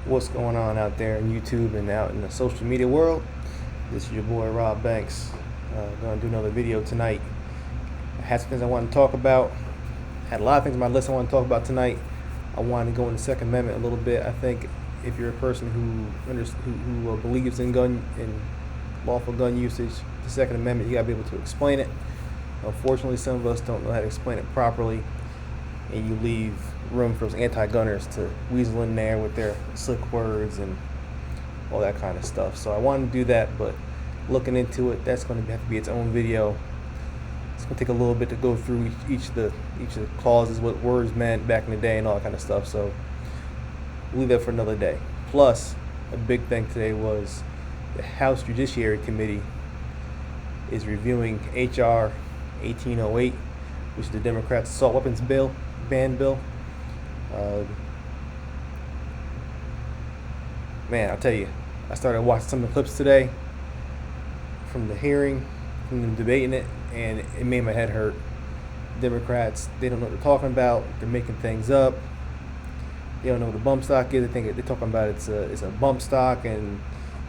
What's going on out there in YouTube and out in the social media world? This is your boy Rob Banks. Gonna do another video tonight. I had some things I wanted to talk about. Had a lot of things on my list I want to talk about tonight. I wanted to go into the Second Amendment a little bit. I think if you're a person who believes in lawful gun usage, the Second Amendment, you gotta be able to explain it. Unfortunately, some of us don't know how to explain it properly, and you leave room for those anti-gunners to weasel in there with their slick words and all that kind of stuff. So I wanted to do that, but looking into it, that's going to have to be its own video. It's going to take a little bit to go through each of the clauses, what words meant back in the day, and all that kind of stuff. So we'll leave that for another day. Plus, a big thing today was the House Judiciary Committee is reviewing H.R. 1808, which is the Democrats' assault weapons ban bill. Man, I'll tell you, I started watching some of the clips today from the hearing, from them debating it, and it made my head hurt. Democrats, they don't know what they're talking about. They're making things up. They don't know what a bump stock is. They're talking about it's a bump stock and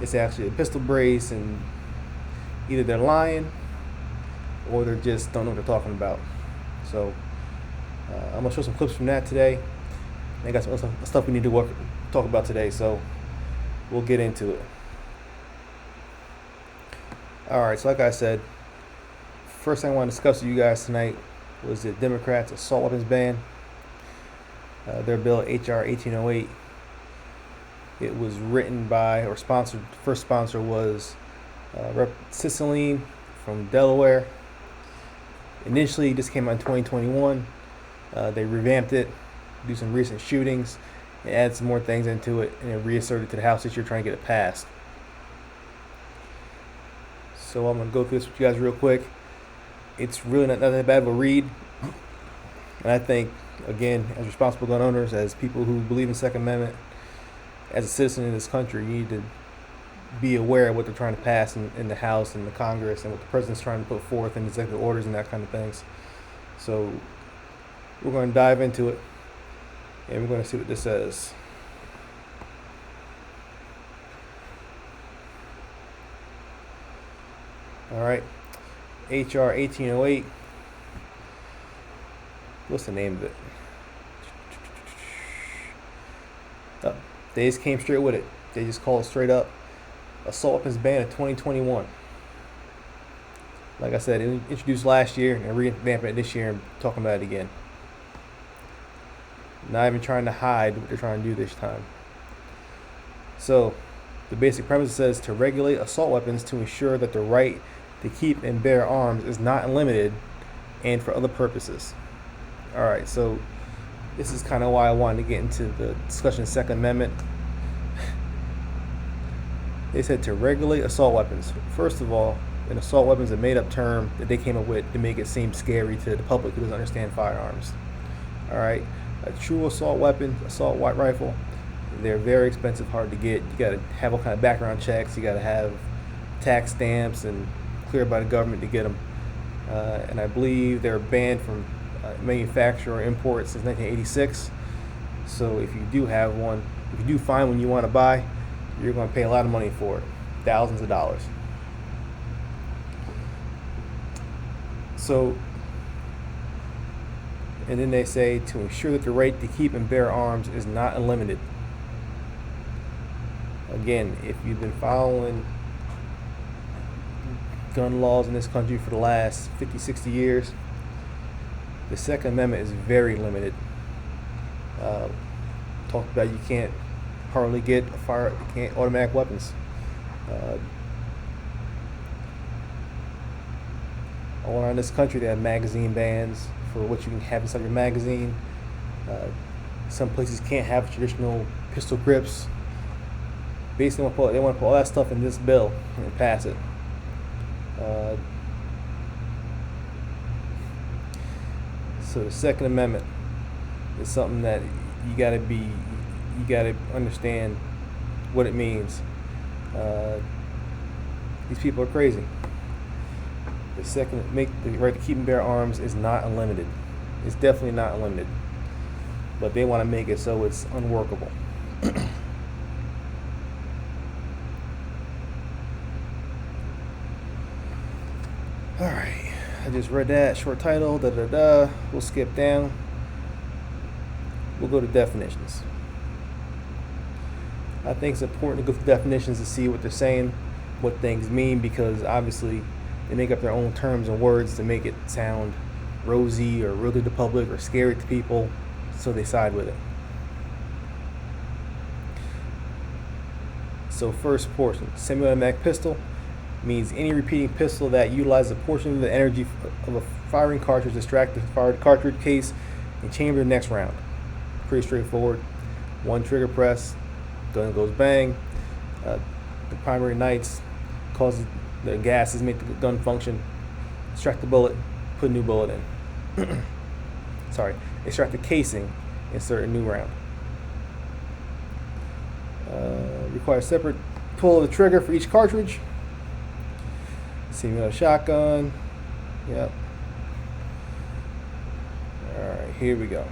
it's actually a pistol brace, and either they're lying or they just don't know what they're talking about. So I'm gonna show some clips from that today. I got some other stuff we need to talk about today, so we'll get into it. Alright, so like I said, first thing I want to discuss with you guys tonight was the Democrats' assault weapons ban. Their bill, H.R. 1808. It was written by, or sponsored, first sponsor was Rep. Cicilline from Delaware. Initially, this came out in 2021. They revamped it, do some recent shootings, and add some more things into it, and then reassert it to the House this year, trying to get it passed. So I'm going to go through this with you guys real quick. It's really not that bad of a read. And I think, again, as responsible gun owners, as people who believe in the Second Amendment, as a citizen in this country, you need to be aware of what they're trying to pass in the House and the Congress, and what the president's trying to put forth in executive orders and that kind of things. So we're going to dive into it, and we're going to see what this says. Alright, H.R. 1808. What's the name of it? They just came straight with it. They just called it straight up assault weapons ban of 2021. Like I said, it was introduced last year and revamping it this year and talking about it again. Not even trying to hide what they're trying to do this time. So, the basic premise says to regulate assault weapons to ensure that the right to keep and bear arms is not unlimited and for other purposes. Alright, so this is kind of why I wanted to get into the discussion of the Second Amendment. They said to regulate assault weapons. First of all, an assault weapon is a made-up term that they came up with to make it seem scary to the public who doesn't understand firearms. Alright, a true assault weapon, assault rifle, they're very expensive, hard to get. You got to have all kind of background checks. You got to have tax stamps and cleared by the government to get them. And I believe they're banned from manufacture or import since 1986. So if you do have one, if you do find one you want to buy, you're going to pay a lot of money for it, thousands of dollars. So, and then they say to ensure that the right to keep and bear arms is not unlimited. Again, if you've been following gun laws in this country for the last 50, 60 years, the Second Amendment is very limited. Talked about you can't hardly get automatic weapons. All around this country, they have magazine bans for what you can have inside your magazine. Some places can't have traditional pistol grips. Basically, they want to put all that stuff in this bill and pass it. So the Second Amendment is something that you gotta understand what it means. These people are crazy. The right to keep and bear arms is not unlimited. It's definitely not unlimited. But they want to make it so it's unworkable. just read that short title. We'll skip down. We'll go to definitions. I think it's important to go through definitions to see what they're saying, what things mean, because obviously they make up their own terms and words to make it sound rosy or rude to the public or scary to people, so they side with it. So first portion, semi-automatic pistol means any repeating pistol that utilizes a portion of the energy of a firing cartridge to extract the fired cartridge case and chamber the next round. Pretty straightforward. One trigger press, gun goes bang. The primary nights causes the gases make the gun function. Extract the bullet, put a new bullet in. Extract the casing, insert a new round. Requires separate pull of the trigger for each cartridge. Semi-auto shotgun. Yep. Alright, here we go.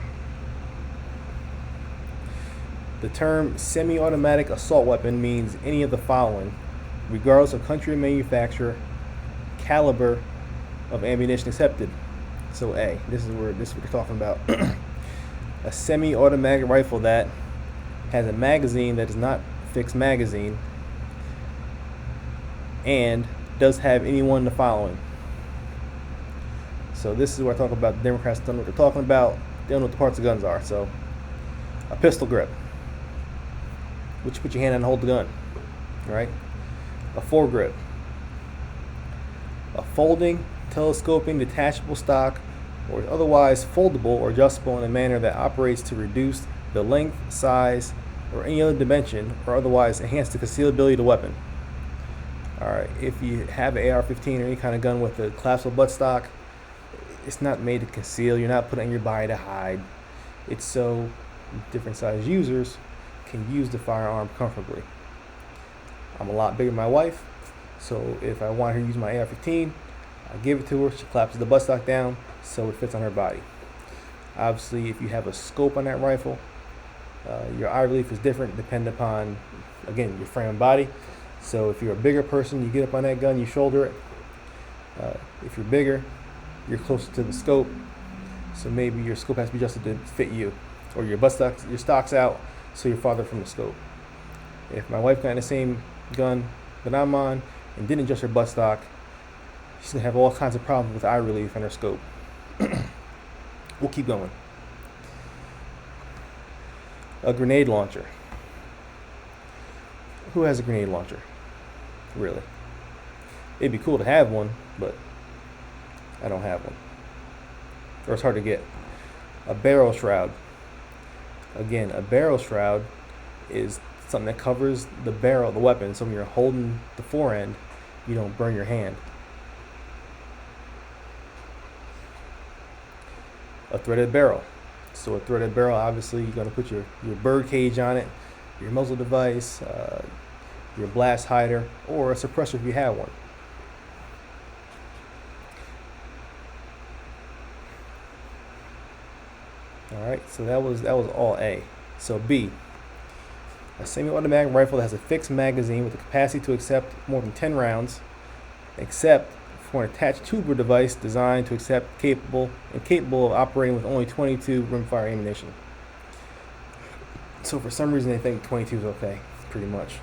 The term semi-automatic assault weapon means any of the following, regardless of country of manufacturer, caliber of ammunition accepted. So A, this is what we're talking about. A semi-automatic rifle that has a magazine that is not fixed magazine and does have any one of the following. So this is where I talk about the Democrats don't know what they're talking about. They don't know what the parts of guns are. So a pistol grip, which you put your hand on and hold the gun, right? A foregrip, a folding, telescoping, detachable stock, or otherwise foldable or adjustable in a manner that operates to reduce the length, size, or any other dimension, or otherwise enhance the concealability of the weapon. Alright, if you have an AR-15 or any kind of gun with a collapsible buttstock, it's not made to conceal. You're not putting it on your body to hide. It's so different size users can use the firearm comfortably. I'm a lot bigger than my wife, so if I want her to use my AR-15, I give it to her. She collapses the buttstock down so it fits on her body. Obviously, if you have a scope on that rifle, your eye relief is different depending upon, again, your frame and body. So if you're a bigger person, you get up on that gun, you shoulder it. If you're bigger, you're closer to the scope, so maybe your scope has to be adjusted to fit you, or your stock's out, so you're farther from the scope. If my wife got in the same gun that I'm on and didn't adjust her buttstock, she's gonna have all kinds of problems with eye relief and her scope. We'll keep going. A grenade launcher. Who has a grenade launcher? Really? It'd be cool to have one, but I don't have one. Or it's hard to get. A barrel shroud. Again, a barrel shroud is something that covers the barrel of the weapon, so when you're holding the forend, you don't burn your hand. A threaded barrel. So a threaded barrel, obviously you're going to put your bird cage on it, your muzzle device, your blast hider, or a suppressor if you have one. Alright, so that was all A. So B, a semi-automatic rifle that has a fixed magazine with the capacity to accept more than 10 rounds, except for an attached tubular device designed to accept capable of operating with only 22 rimfire ammunition. So for some reason they think 22 is okay, pretty much.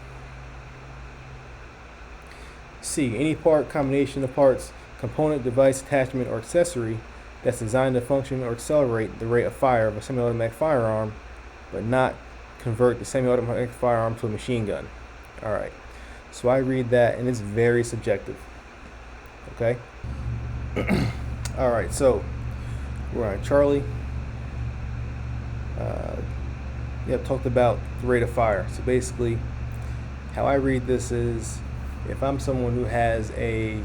C, any part, combination of parts, component, device, attachment, or accessory that's designed to function or accelerate the rate of fire of a semi-automatic firearm, but not convert the semi-automatic firearm to a machine gun. Alright, so I read that and it's very subjective. Okay? Alright, so we're on Charlie. Talked about the rate of fire. So basically, how I read this is, if I'm someone who has a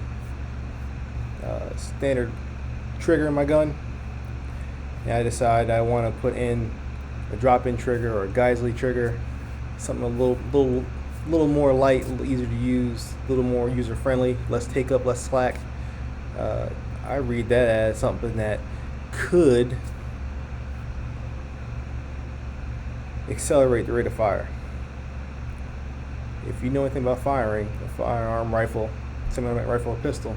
standard trigger in my gun, and I decide I want to put in a drop-in trigger or a Geisley trigger, something a little more light, a little easier to use, a little more user-friendly, less take-up, less slack. I read that as something that could accelerate the rate of fire. If you know anything about firing, a firearm, rifle, semi-automatic rifle, or pistol,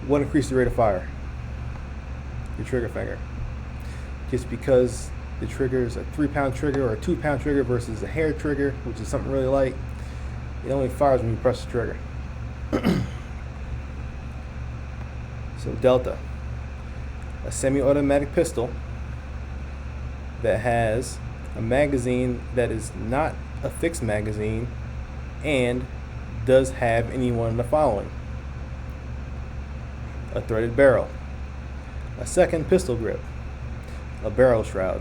what increases the rate of fire? your trigger finger. Just because the trigger is a 3-pound trigger or a 2-pound trigger versus a hair trigger, which is something really light, it only fires when you press the trigger. So Delta, a semi-automatic pistol that has a magazine that is not a fixed magazine and does have any one of the following: a threaded barrel, a second pistol grip, a barrel shroud,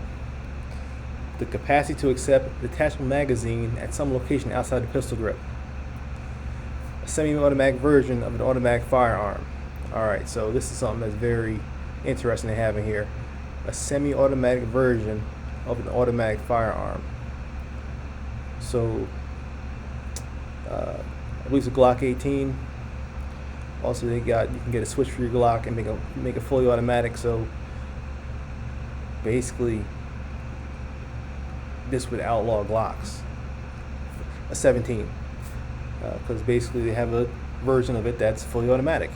the capacity to accept detachable magazine at some location outside the pistol grip, a semi-automatic version of an automatic firearm. Alright, so this is something that's very interesting to have in here. A semi-automatic version of an automatic firearm. So, I believe it's a Glock 18. Also, you can get a switch for your Glock and make it fully automatic. So, basically, this would outlaw Glocks. A 17, because basically they have a version of it that's fully automatic.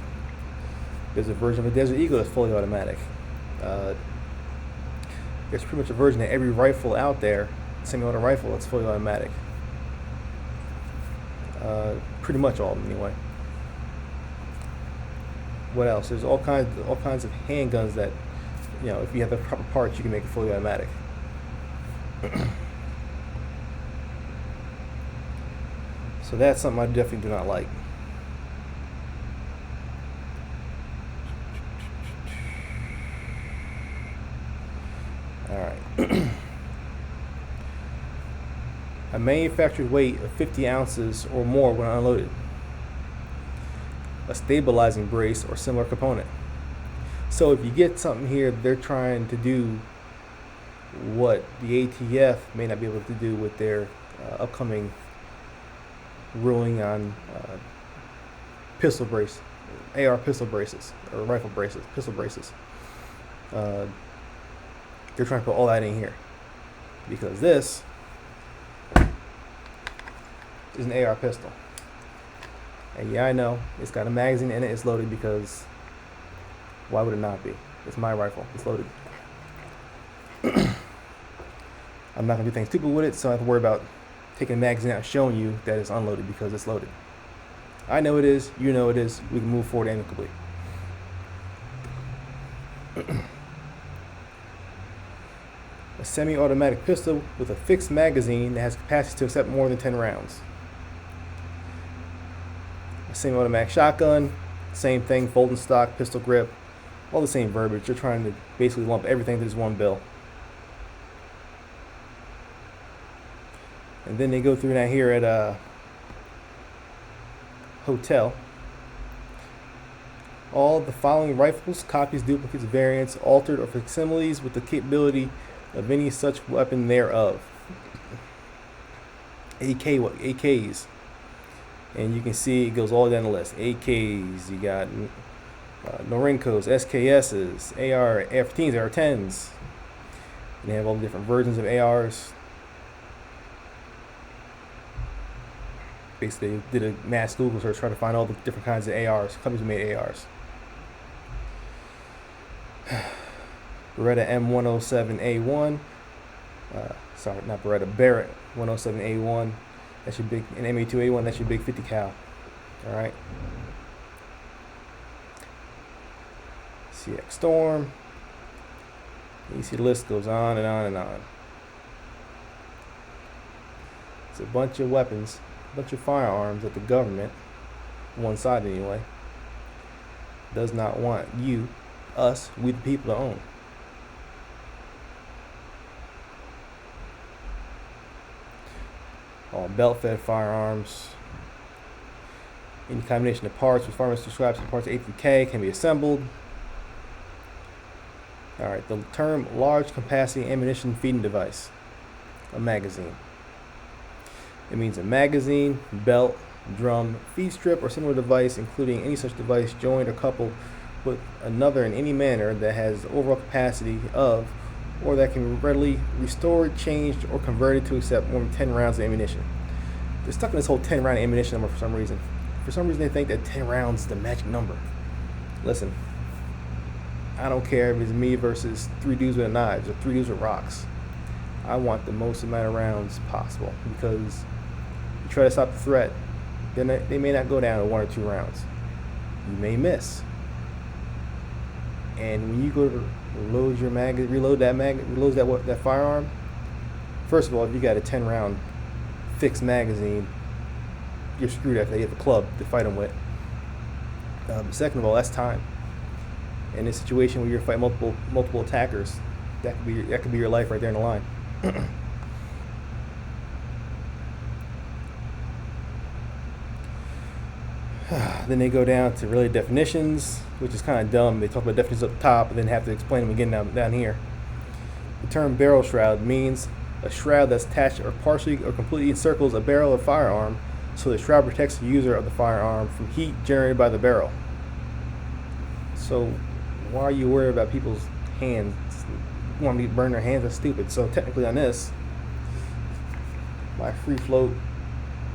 There's a version of a Desert Eagle that's fully automatic. There's pretty much a version of every rifle out there, semi-auto rifle, that's fully automatic. Pretty much all of them, anyway. What else? There's all kinds of handguns that, if you have the proper parts, you can make it fully automatic. So that's something I definitely do not like. Alright. A manufactured weight of 50 ounces or more when unloaded. A stabilizing brace or similar component. So if you get something here, they're trying to do what the ATF may not be able to do with their upcoming ruling on pistol brace, AR pistol braces, or rifle braces, pistol braces. They're trying to put all that in here because this is an AR pistol. And yeah, I know it's got a magazine in it, it's loaded, because why would it not be? It's my rifle, it's loaded. I'm not gonna do things stupid with it, so I have to worry about taking a magazine out and showing you that it's unloaded because it's loaded. I know it is, you know it is, we can move forward amicably. A semi-automatic pistol with a fixed magazine that has capacity to accept more than 10 rounds. A semi-automatic shotgun, same thing, folding stock, pistol grip, all the same verbiage. They're trying to basically lump everything into this one bill. And then they go through that here at a hotel. All the following rifles, copies, duplicates, variants, altered, or facsimiles with the capability of any such weapon thereof. AKs. And you can see it goes all down the list. AKs, you got Norenkos, SKSs, AR-15s, AR-10s. And they have all the different versions of ARs. Basically, did a mass Google search trying to find all the different kinds of ARs. Companies made ARs. Beretta M107A1. Sorry, not Beretta. Barrett 107A1. That's your big, and MA2A1. That's your big 50 cal. All right. CX Storm. You see the list goes on and on and on. It's a bunch of weapons, a bunch of firearms that the government, one side anyway, does not want you, us, we the people to own. All belt-fed firearms. Any combination of parts with firearms described in parts A through K can be assembled. Alright, the term large capacity ammunition feeding device. A magazine. It means a magazine, belt, drum, feed strip, or similar device, including any such device joined or coupled with another in any manner that has the overall capacity of, or that can be readily restored, changed, or converted to accept more than 10 rounds of ammunition. They're stuck in this whole 10 round ammunition number for some reason. For some reason they think that 10 rounds is the magic number. Listen, I don't care if it's me versus 3 dudes with knives or 3 dudes with rocks. I want the most amount of rounds possible, because you try to stop the threat, then they may not go down to 1 or 2 rounds. You may miss. And when you go to reload that firearm, first of all, if you got a 10-round fixed magazine, you're screwed after you have a club to fight them with. Second of all, that's time. In a situation where you're fighting multiple attackers, that could be your life right there in the line. Then they go down to related definitions, which is kind of dumb. They talk about definitions up top and then have to explain them again down here. The term barrel shroud means a shroud that's attached or partially or completely encircles a barrel of firearm, so the shroud protects the user of the firearm from heat generated by the barrel. So why are you worried about people's hands? You want me to burn their hands? That's stupid. So technically on this, my free float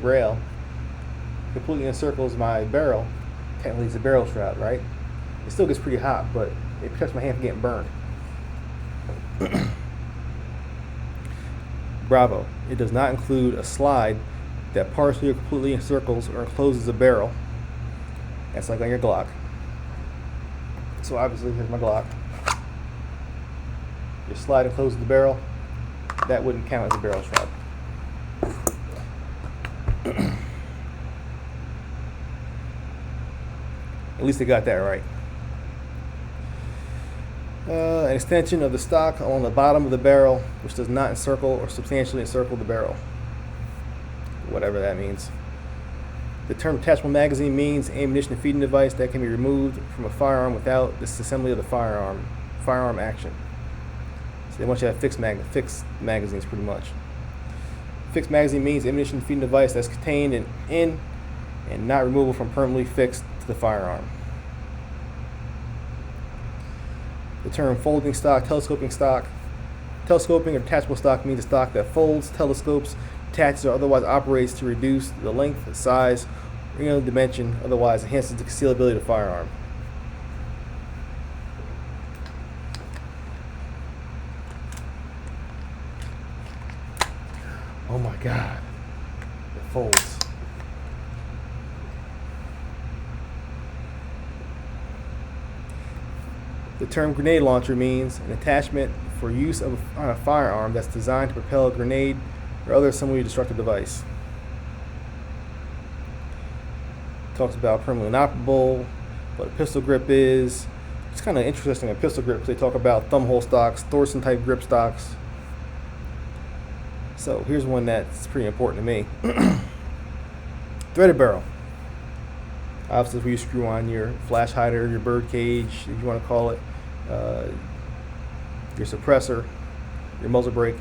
rail completely encircles my barrel. Technically it's a barrel shroud, right? It still gets pretty hot, but it protects my hand from getting burned. Bravo. It does not include a slide that partially or completely encircles or encloses a barrel. That's like on your Glock. So obviously here's my Glock. Your slide encloses the barrel. That wouldn't count as a barrel shroud. At least they got that right. An extension of the stock on the bottom of the barrel, which does not encircle or substantially encircle the barrel. Whatever that means. The term attachable magazine means ammunition feeding device that can be removed from a firearm without disassembly of the firearm action. So they want you to have fixed magazines pretty much. Fixed magazine means ammunition feeding device that's contained in and not removable from permanently fixed to the firearm. The term folding stock, telescoping stock. Telescoping or detachable stock means a stock that folds, telescopes, attaches, or otherwise operates to reduce the length, size, or any other dimension, otherwise enhances the concealability of the firearm. Oh my God, it folds. The term grenade launcher means an attachment for use on a firearm that's designed to propel a grenade or other similarly destructive device. Talks about permanently inoperable, what a pistol grip is. It's kind of interesting in pistol grips. They talk about thumbhole stocks, Thorson type grip stocks. So here's one that's pretty important to me. Threaded barrel. Obviously, if you screw on your flash hider, your bird cage, if you want to call it, your suppressor, your muzzle brake.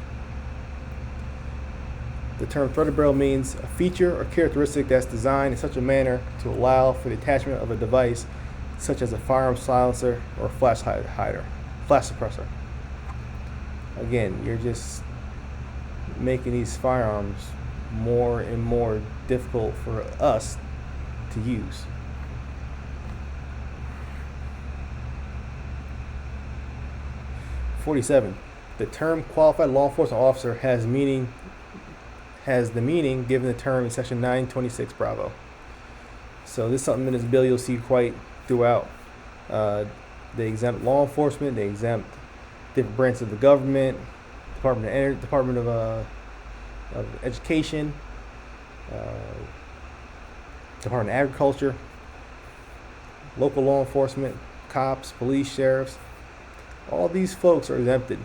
The term threaded barrel means a feature or characteristic that's designed in such a manner to allow for the attachment of a device such as a firearm silencer or flash suppressor. Again, you're just making these firearms more and more difficult for us to use. (47) The term qualified law enforcement officer has the meaning given the term in section 926 Bravo. So this is something in this bill you'll see quite throughout. They exempt law enforcement, they exempt different branches of the government, Department of Education, Department of Agriculture, local law enforcement, cops, police, sheriffs. All these folks are exempted.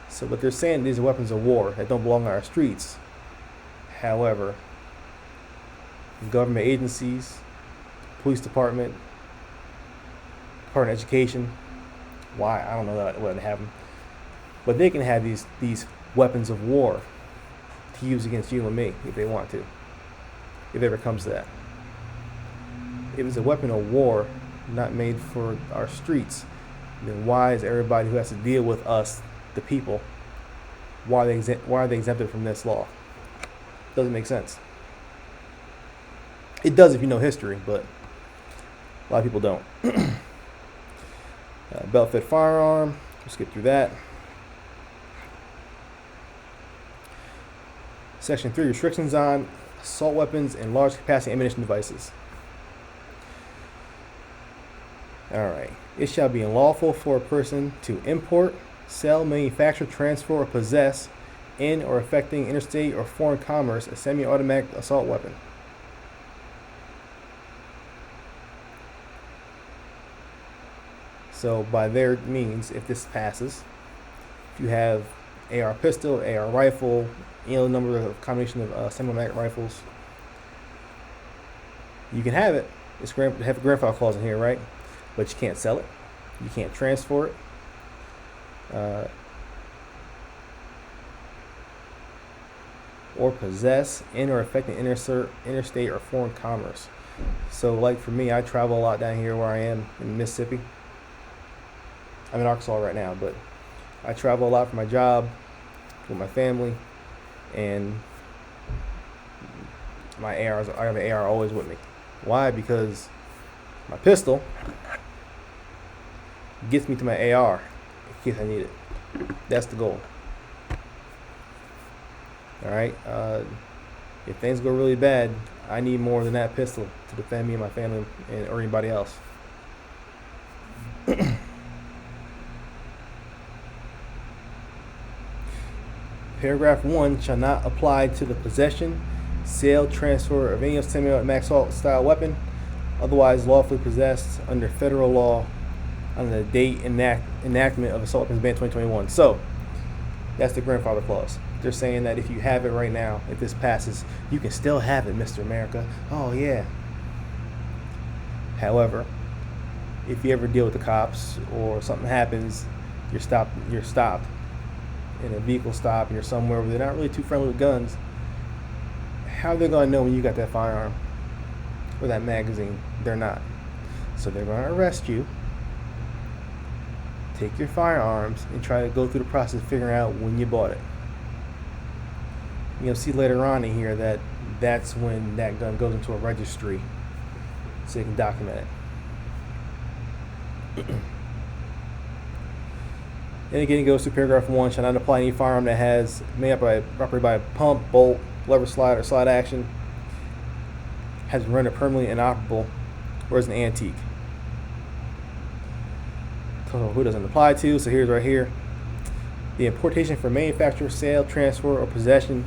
So what they're saying, these are weapons of war that don't belong on our streets. However, government agencies, police department, Department of Education, why? I don't know what they have them. But they can have these weapons of war to use against you and me if they want to. If it ever comes to that. If it's a weapon of war not made for our streets, then why is everybody who has to deal with us, the people, why are they exempted from this law? Doesn't make sense. It does if you know history, but a lot of people don't. Belt-fed firearm. We'll skip through that. Section 3, restrictions on assault weapons and large capacity ammunition devices. Alright. It shall be unlawful for a person to import, sell, manufacture, transfer, or possess in or affecting interstate or foreign commerce a semi-automatic assault weapon. So by their means, if this passes, if you have AR pistol, AR rifle, number of combination of semi-automatic rifles, you can have it. It's have a grandfather clause in here, right? But you can't sell it. You can't transfer it. Or possess in or affecting interstate or foreign commerce. So like for me, I travel a lot down here where I am in Mississippi. I'm in Arkansas right now, but I travel a lot for my job, with my family, and my ARs, I have an AR always with me. Why? Because my pistol gets me to my AR in case I need it. That's the goal. Alright, if things go really bad, I need more than that pistol to defend me and my family or anybody else. Paragraph 1 shall not apply to the possession, sale, transfer of any semi-automatic assault style weapon otherwise lawfully possessed under federal law on the date enactment of Assault Weapons Ban 2021. So, that's the grandfather clause. They're saying that if you have it right now, if this passes, you can still have it, Mr. America. Oh, yeah. However, if you ever deal with the cops or something happens, you're stopped in a vehicle stop and you're somewhere where they're not really too friendly with guns, how are they going to know when you got that firearm or that magazine? They're not. So they're going to arrest you, take your firearms, and try to go through the process of figuring out when you bought it. You'll see later on in here that that's when that gun goes into a registry so you can document it. And again, it goes to paragraph 1, shall not apply any firearm that has made up operated by a pump, bolt, lever slide, or slide action, has been rendered permanently inoperable, or is an antique. So who doesn't apply to? So here's right here. The importation for manufacture, sale, transfer, or possession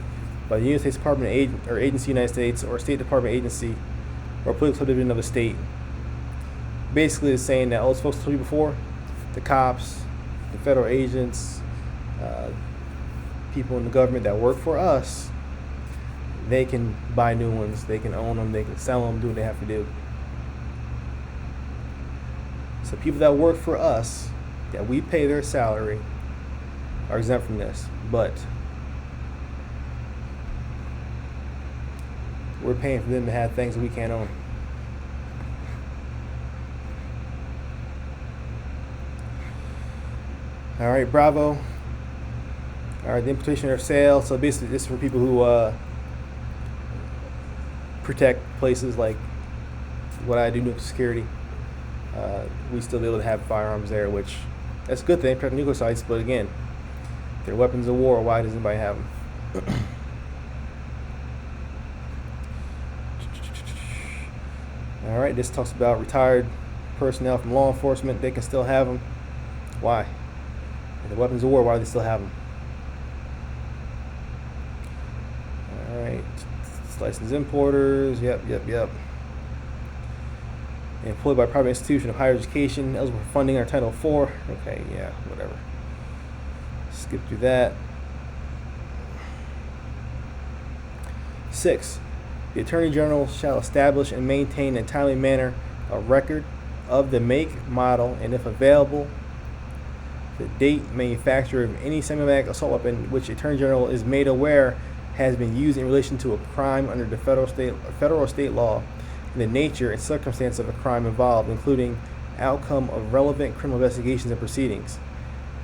by the United States Department or agency, United States, or State Department agency, or political subdivision of a state. Basically, it's saying that all those folks told you before, the cops, the federal agents, people in the government that work for us, they can buy new ones, they can own them, they can sell them, do what they have to do. So people that work for us, that we pay their salary, are exempt from this. But we're paying for them to have things that we can't own. All right, bravo. All right, the importation or sale. So basically, this is for people who protect places like what I do, nuclear security. We still be able to have firearms there, which that's a good thing, protect nuclear sites. But again, they're weapons of war. Why does anybody have them? All right, this talks about retired personnel from law enforcement. They can still have them. Why? The weapons of war, why do they still have them? All right, licensed importers, yep. Employed by private institution of higher education, eligible for funding under Title IV. Okay, yeah, whatever. Skip through that. 6. The Attorney General shall establish and maintain in a timely manner a record of the make, model, and if available, the date, manufacture of any semi-automatic assault weapon which the Attorney General is made aware has been used in relation to a crime under the federal or state law, and the nature and circumstance of a crime involved, including outcome of relevant criminal investigations and proceedings.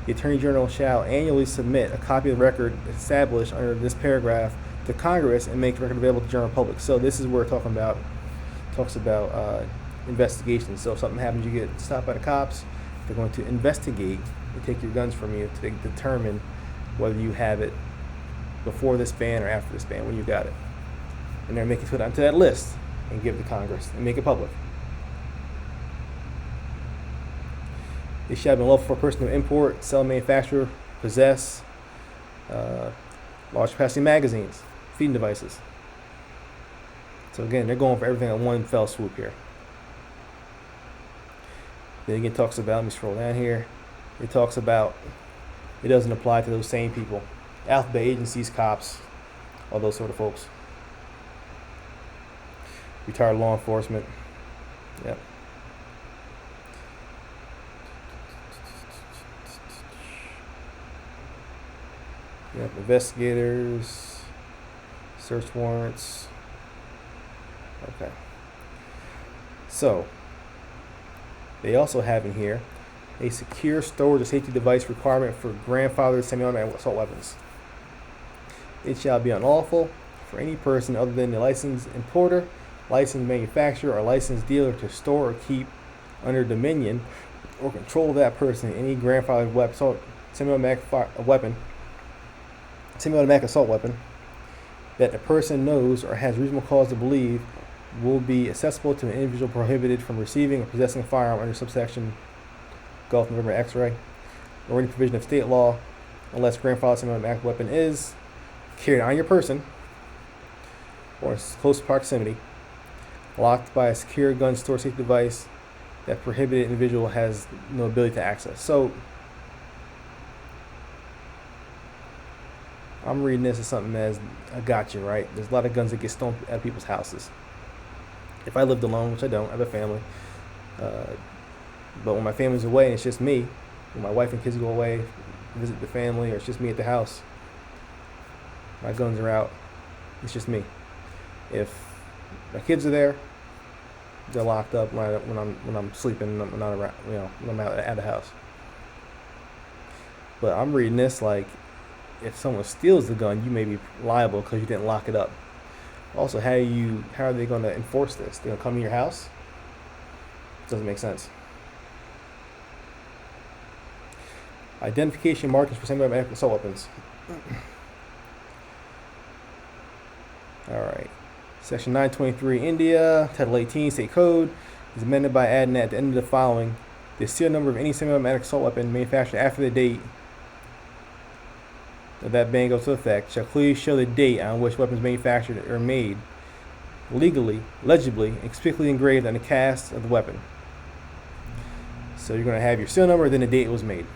The Attorney General shall annually submit a copy of the record established under this paragraph to Congress and make the record available to the general public. So this is where we're talking about, investigations. So if something happens, you get stopped by the cops, They're going to investigate and take your guns from you to determine whether you have it before this ban or after this ban, when you got it. And they're making it onto that list and give it to Congress and make it public. It shall be unlawful for a person to import, sell, manufacture, possess large capacity magazines, feeding devices. So again, they're going for everything at one fell swoop here. Then again, it talks about, let me scroll down here. It talks about it doesn't apply to those same people. Alphabet agencies, cops, all those sort of folks. Retired law enforcement. Yep. Yep, investigators, search warrants. Okay. So, they also have in here a secure storage or safety device requirement for grandfathered semi-automatic assault weapons. It shall be unlawful for any person other than the licensed importer, licensed manufacturer, or licensed dealer to store or keep under dominion or control of that person any grandfathered semi-automatic assault weapon that the person knows or has reasonable cause to believe will be accessible to an individual prohibited from receiving or possessing a firearm under subsection Gulf November X-ray or any provision of state law, unless grandfathered semi-automatic weapon is carried on your person or in close proximity, locked by a secure gun store safety device that prohibited individual has no ability to access. So I'm reading this as something as a gotcha, right? There's a lot of guns that get stolen out of people's houses. If I lived alone, which I don't, I have a family, but when my family's away and it's just me, when my wife and kids go away, visit the family, or it's just me at the house, my guns are out, it's just me. If my kids are there, they're locked up when I'm sleeping, when I'm not around, when I'm out at the house. But I'm reading this like, if someone steals the gun, you may be liable because you didn't lock it up. Also, how are they going to enforce this? They're going to come to your house? Doesn't make sense. Identification markings for semi-automatic assault weapons. All right. Section 923, India, Title 18, State Code, is amended by adding at the end of the following: the serial number of any semi-automatic assault weapon manufactured after the date of that ban goes into effect shall clearly show the date on which weapons manufactured or made legally, legibly, and conspicuously engraved on the cast of the weapon. So you're going to have your serial number, then the date it was made.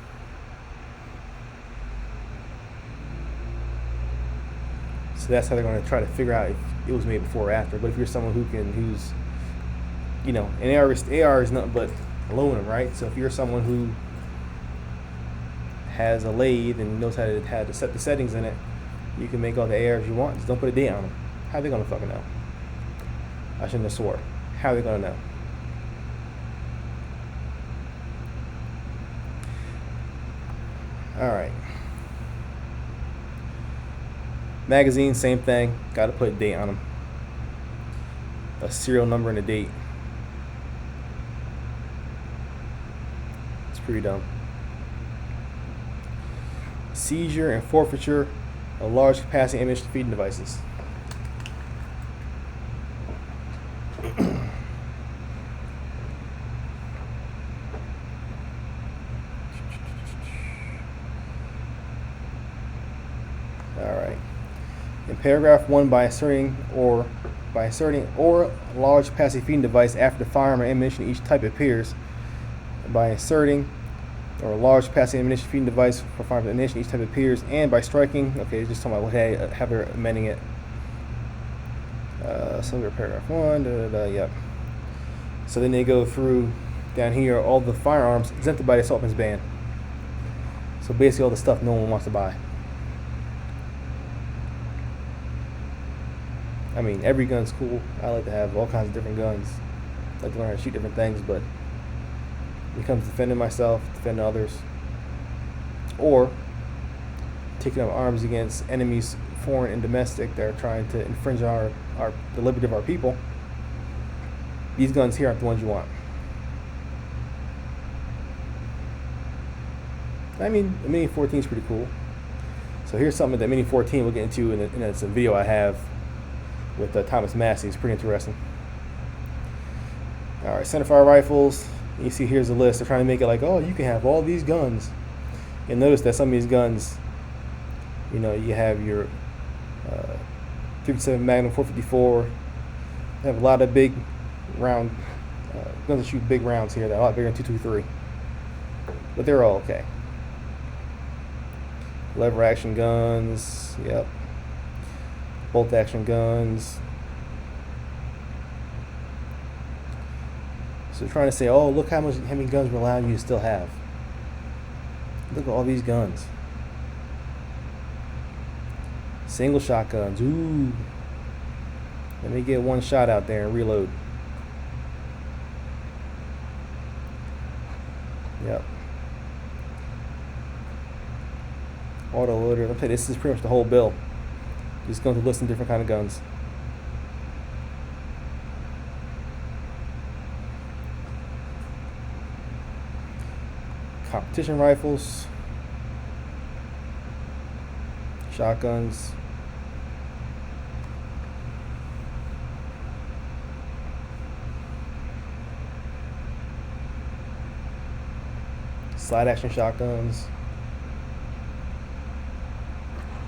So that's how they're going to try to figure out if it was made before or after. But if you're someone who's an AR is nothing but aluminum, right? So if you're someone who has a lathe and knows how to set the settings in it, you can make all the ARs you want. Just don't put a date on them. How are they going to fucking know? I shouldn't have swore. How are they going to know? All right. Magazines, same thing. Got to put a date on them. A serial number and a date. It's pretty dumb. Seizure and forfeiture of large capacity ammunition feeding devices. Alright. In paragraph 1, by inserting or large capacity feeding device after the firearm or ammunition each type appears, by inserting or a large capacity ammunition feeding device for firearms and ammunition each type appears, and by striking, okay, just talking about how they're amending it. So we're paragraph 1, yep. So then they go through down here all the firearms exempted by the assault weapons ban. So basically all the stuff no one wants to buy. I mean, every gun's cool. I like to have all kinds of different guns. I like to learn how to shoot different things, but when it comes to defending myself, defending others, or taking up arms against enemies, foreign and domestic, that are trying to infringe on the liberty of our people, these guns here aren't the ones you want. I mean, the Mini 14 is pretty cool. So here's something that Mini 14 we'll get into in a video I have with Thomas Massey. It's pretty interesting. All right, centerfire rifles. You see here's a list. They're trying to make it like, oh, you can have all these guns. And notice that some of these guns, you know, you have your 357 Magnum, 454. They have a lot of big round guns that shoot big rounds here. They're a lot bigger than 223. But they're all okay. Lever action guns, yep. Bolt action guns. So they're trying to say, oh, look how many guns we're allowing you to still have. Look at all these guns. Single shotguns, ooh. Let me get one shot out there and reload. Yep. Auto loader. Let me tell you, this is pretty much the whole bill. Just going to list some different kind of guns. Competition rifles, shotguns, slide action shotguns.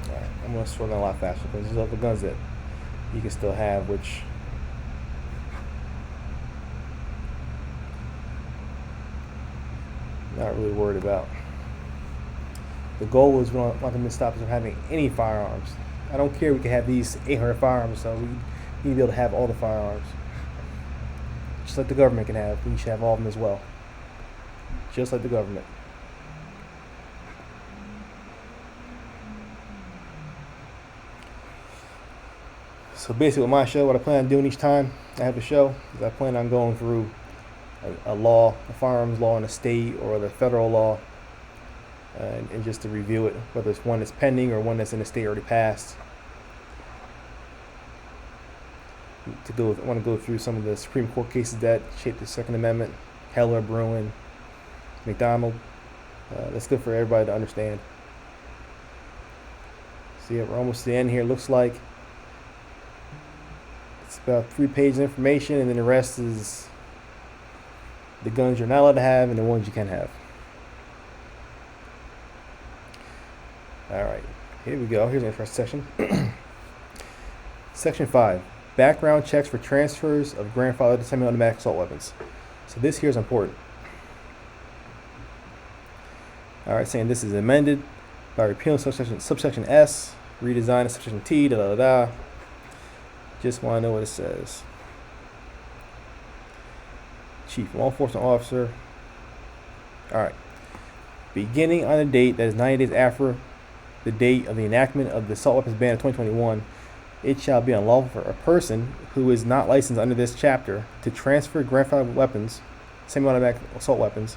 Alright, I'm going to scroll down a lot faster because these are the guns that you can still have, which I'm not really worried about. The goal was we don't want them to stop us from having any firearms. I don't care, we can have these 800 firearms, so we need to be able to have all the firearms. Just like the government can have, we should have all of them as well. Just like the government. So basically with my show, what I plan on doing each time I have a show is I plan on going through a law, a firearms law in a state or the federal law, and just to review it, whether it's one that's pending or one that's in a state already passed. I want to go through some of the Supreme Court cases that shaped the Second Amendment, Heller, Bruin, McDonald. That's good for everybody to understand. So yeah, we're almost to the end here. It looks like it's about 3 pages of information, and then the rest is the guns you're not allowed to have and the ones you can have. Alright, here we go. Here's the first section. Section 5. Background checks for transfers of grandfathered semi-automatic assault weapons. So this here is important. Alright, saying this is amended by repealing subsection S, redesign of subsection T, Just want to know what it says. Chief Law Enforcement Officer. Alright. Beginning on a date that is 90 days after the date of the enactment of the assault weapons ban of 2021, it shall be unlawful for a person who is not licensed under this chapter to transfer grandfathered weapons, semi-automatic assault weapons,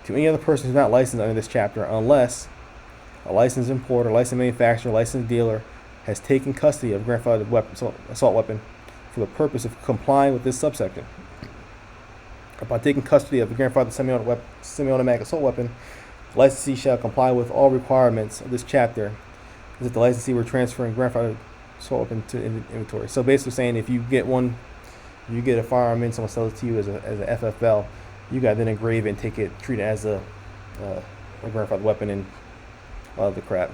to any other person who is not licensed under this chapter unless a licensed importer, licensed manufacturer, licensed dealer has taken custody of grandfathered assault weapon for the purpose of complying with this subsection. Upon taking custody of the grandfathered semi-automatic assault weapon, the licensee shall comply with all requirements of this chapter as if the licensee were transferring grandfathered assault weapon to inventory. So basically saying if you get a firearm in, someone sells it to you as a FFL, you got to then engrave it and treat it as a grandfathered weapon and all the crap.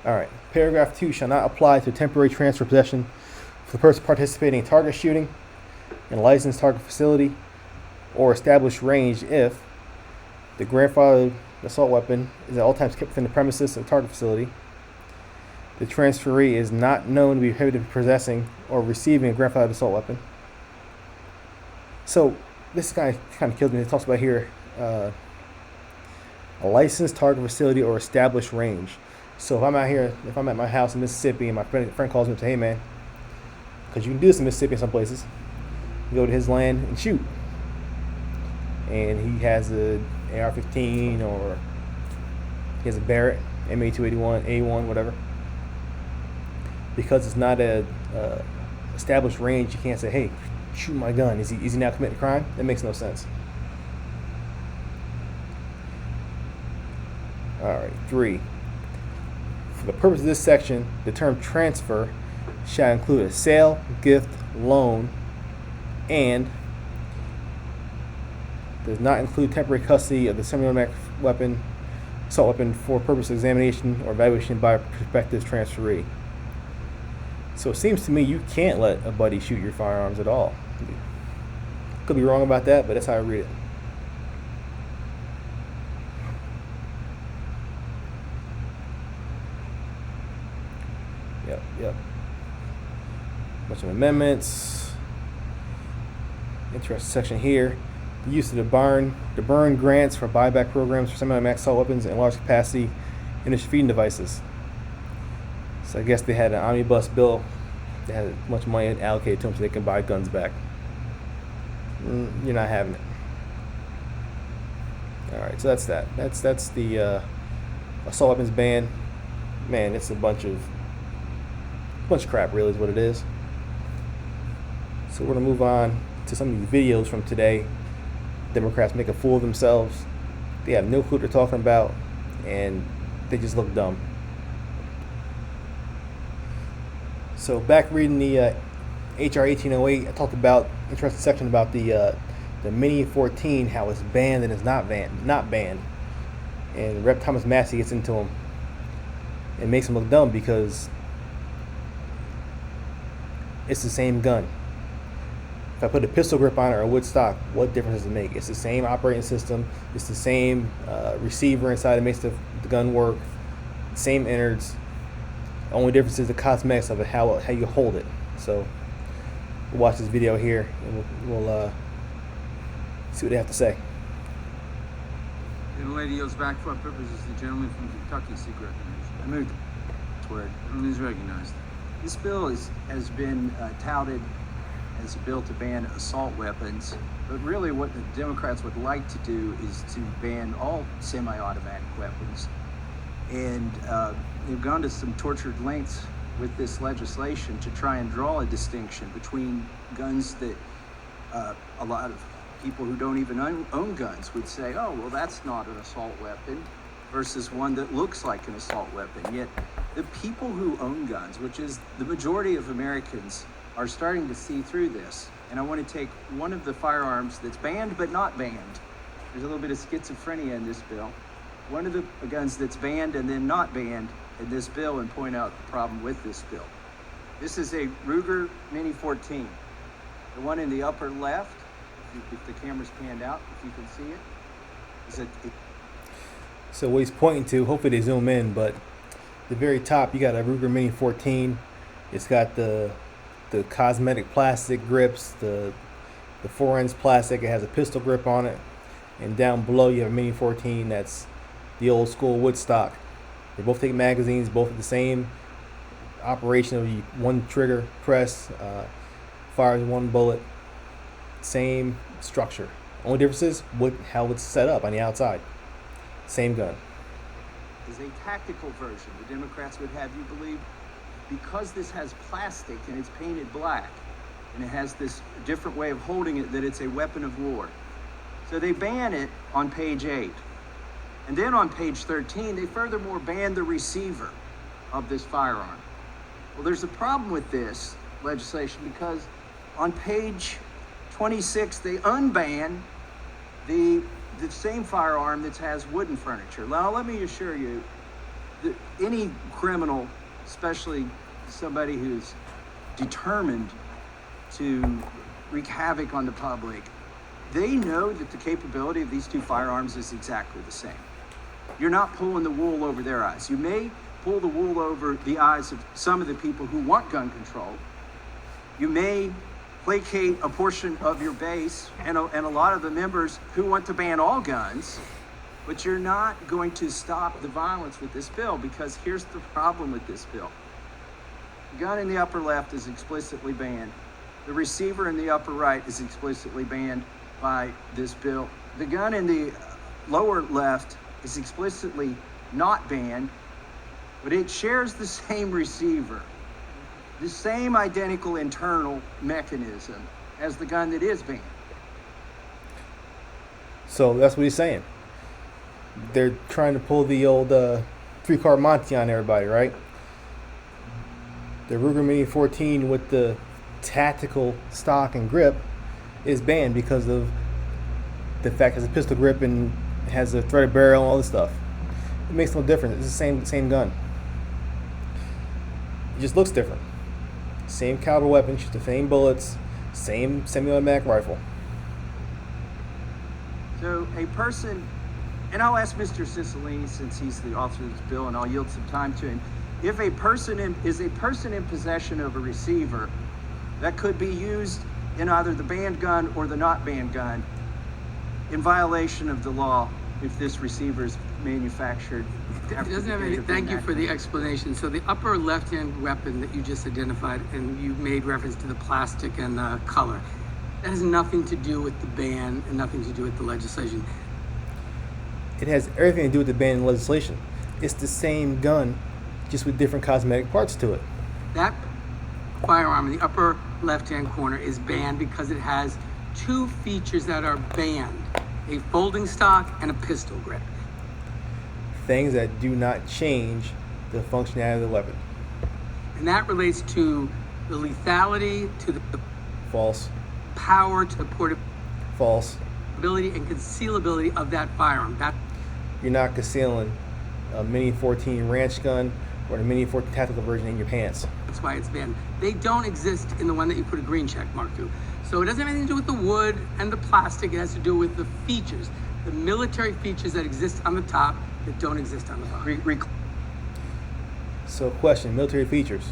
Alright, paragraph 2 shall not apply to temporary transfer of possession for the person participating in target shooting in a licensed target facility or established range if the grandfathered assault weapon is at all times kept within the premises of the target facility, the transferee is not known to be prohibited from possessing or receiving a grandfathered assault weapon. So this guy kind of kills me. It talks about here a licensed target facility or established range. So if I'm out here, if I'm at my house in Mississippi and my friend calls me and says, hey man, because you can do this in Mississippi in some places, you go to his land and shoot. And he has a AR-15 or he has a Barrett, MA-281, A1, whatever. Because it's not a established range, you can't say, hey, shoot my gun. Is he now committing a crime? That makes no sense. All right, 3. For the purpose of this section, the term transfer shall include a sale, gift, loan, and does not include temporary custody of the semi-automatic weapon, assault weapon, for purpose of examination or evaluation by a prospective transferee. So it seems to me you can't let a buddy shoot your firearms at all. Could be wrong about that, but that's how I read it. Yep. Bunch of amendments. Interesting section here. The use of the burn grants for buyback programs for semi-automatic assault weapons and large capacity initial feeding devices. So I guess they had an omnibus bill. They had a bunch of money allocated to them so they can buy guns back. You're not having it. All right, so that's that. That's the assault weapons ban. Man, it's a bunch of crap, really, is what it is. So we're gonna move on to some of these videos from today. Democrats make a fool of themselves. They have no clue what they're talking about, and they just look dumb. So back reading the HR 1808, I talked about interesting section about the Mini 14, how it's banned and it's not banned. And Rep. Thomas Massey gets into him and makes him look dumb because it's the same gun. If I put a pistol grip on it or a wood stock, what difference does it make? It's the same operating system. It's the same receiver inside that makes the gun work. Same innards. The only difference is the cosmetics of it, how you hold it. So we'll watch this video here and we'll see what they have to say. The lady yields back for our purposes. The gentleman from Kentucky seek recognition. I moved. Word. Gentleman is recognized. This bill has been touted as a bill to ban assault weapons, but really what the Democrats would like to do is to ban all semi-automatic weapons. And they've gone to some tortured lengths with this legislation to try and draw a distinction between guns that a lot of people who don't even own guns would say, oh, well, that's not an assault weapon, versus one that looks like an assault weapon. Yet the people who own guns, which is the majority of Americans, are starting to see through this. And I want to take one of the firearms that's banned but not banned. There's a little bit of schizophrenia in this bill. One of the guns that's banned and then not banned in this bill, and point out the problem with this bill. This is a Ruger Mini 14. The one in the upper left, if the camera's panned out, if you can see it, is it. So what he's pointing to, hopefully they zoom in, but the very top, you got a Ruger Mini 14. It's got the cosmetic plastic grips, the 4-inch plastic. It has a pistol grip on it. And down below, you have a Mini 14 that's the old school wood stock. They both take magazines, both have the same operation of one trigger press, fires one bullet, same structure. Only difference is how it's set up on the outside. Same gun. Is a tactical version. The Democrats would have you believe, because this has plastic and it's painted black and it has this different way of holding it, that it's a weapon of war. So they ban it on page 8. And then on page 13, they furthermore ban the receiver of this firearm. Well, there's a problem with this legislation because on page 26, they unban the same firearm that has wooden furniture. Now, let me assure you that any criminal, especially somebody who's determined to wreak havoc on the public, they know that the capability of these two firearms is exactly the same. You're not pulling the wool over their eyes. You may pull the wool over the eyes of some of the people who want gun control. You may placate a portion of your base and a lot of the members who want to ban all guns, but you're not going to stop the violence with this bill, because here's the problem with this bill. The gun in the upper left is explicitly banned. The receiver in the upper right is explicitly banned by this bill. The gun in the lower left is explicitly not banned, but it shares the same receiver, the same identical internal mechanism, as the gun that is banned. So that's what he's saying. They're trying to pull the old three-card Monty on everybody, right? The Ruger Mini 14 with the tactical stock and grip is banned because of the fact it has a pistol grip and has a threaded barrel and all this stuff. It makes no difference. It's the same gun. It just looks different. Same caliber weapon, shoots the same bullets, same semi-automatic rifle. So a person, and I'll ask Mr. Cicilline since he's the author of this bill, and I'll yield some time to him. If a person is a person in possession of a receiver that could be used in either the banned gun or the not banned gun in violation of the law if this receiver is manufactured. It doesn't have any. Thank you for the explanation. So the upper left-hand weapon that you just identified, and you made reference to the plastic and the color, that has nothing to do with the ban and nothing to do with the legislation. It has everything to do with the ban and legislation. It's the same gun, just with different cosmetic parts to it. That firearm in the upper left-hand corner is banned because it has two features that are banned: a folding stock and a pistol grip. Things that do not change the functionality of the weapon. And that relates to the lethality, to the False. power, to the portability False. and concealability of that firearm. You're not concealing a Mini 14 ranch gun or the Mini 14 tactical version in your pants. That's why it's banned. They don't exist in the one that you put a green check mark to. So it doesn't have anything to do with the wood and the plastic. It has to do with the features, the military features that exist on the top that don't exist on the bottom. So question, military features.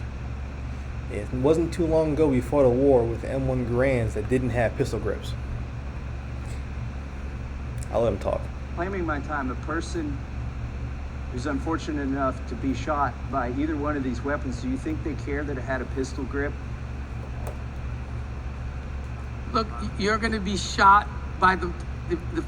It wasn't too long ago we fought a war with M1 Garands that didn't have pistol grips. I'll let him talk. Claiming my time, a person who's unfortunate enough to be shot by either one of these weapons, do you think they care that it had a pistol grip? Look, you're going to be shot by the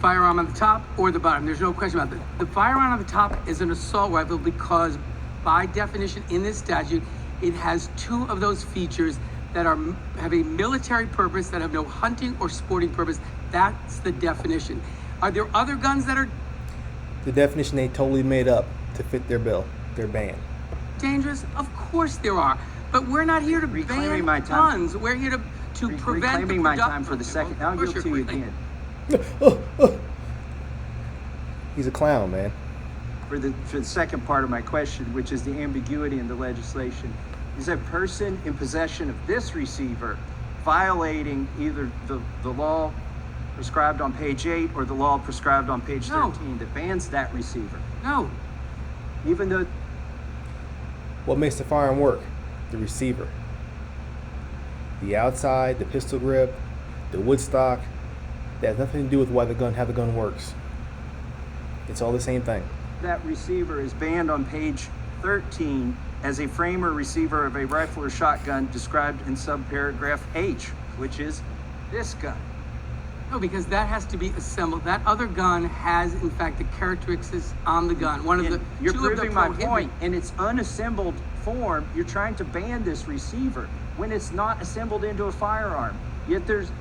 firearm on the top or the bottom. There's no question about that. The firearm on the top is an assault rifle because, by definition in this statute, it has two of those features that have a military purpose, that have no hunting or sporting purpose. That's the definition. Are there other guns that are The definition they totally made up to fit their bill. They're banned. dangerous? Of course there are. But we're not here to Reclaiming ban my time. guns. We're here to prevent Reclaiming the my production. time for the second. Now Of yield course to you're you reclaiming. again. He's a clown, man. For the second part of my question, which is the ambiguity in the legislation, is a person in possession of this receiver violating either the law prescribed on page 8 or the law prescribed on page No. 13 that bans that receiver? No. Even though What makes the firearm work? The receiver. The outside, the pistol grip, the wood stock, that has nothing to do with how the gun works. It's all the same thing. that receiver is banned on page 13 as a frame or receiver of a rifle or shotgun described in subparagraph H, which is this gun. No, because that has to be assembled. That other gun has, in fact, the characteristics on the gun. One of And the you're two of the proving my prohibit- point. In its unassembled form, you're trying to ban this receiver when it's not assembled into a firearm. Yet there's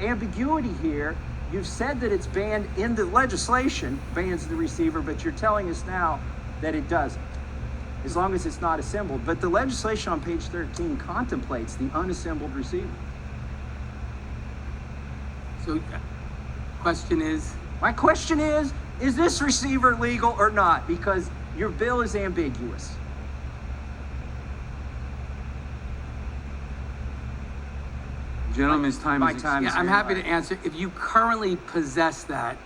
ambiguity here. You've said that it's banned in the legislation, bans the receiver, but you're telling us now that it doesn't, as long as it's not assembled. But the legislation on page 13 contemplates the unassembled receiver. So, question is, My question is this receiver legal or not? Because your bill is ambiguous. Gentleman's time My is time yeah, is I'm happy to expired. answer. If you currently possess that,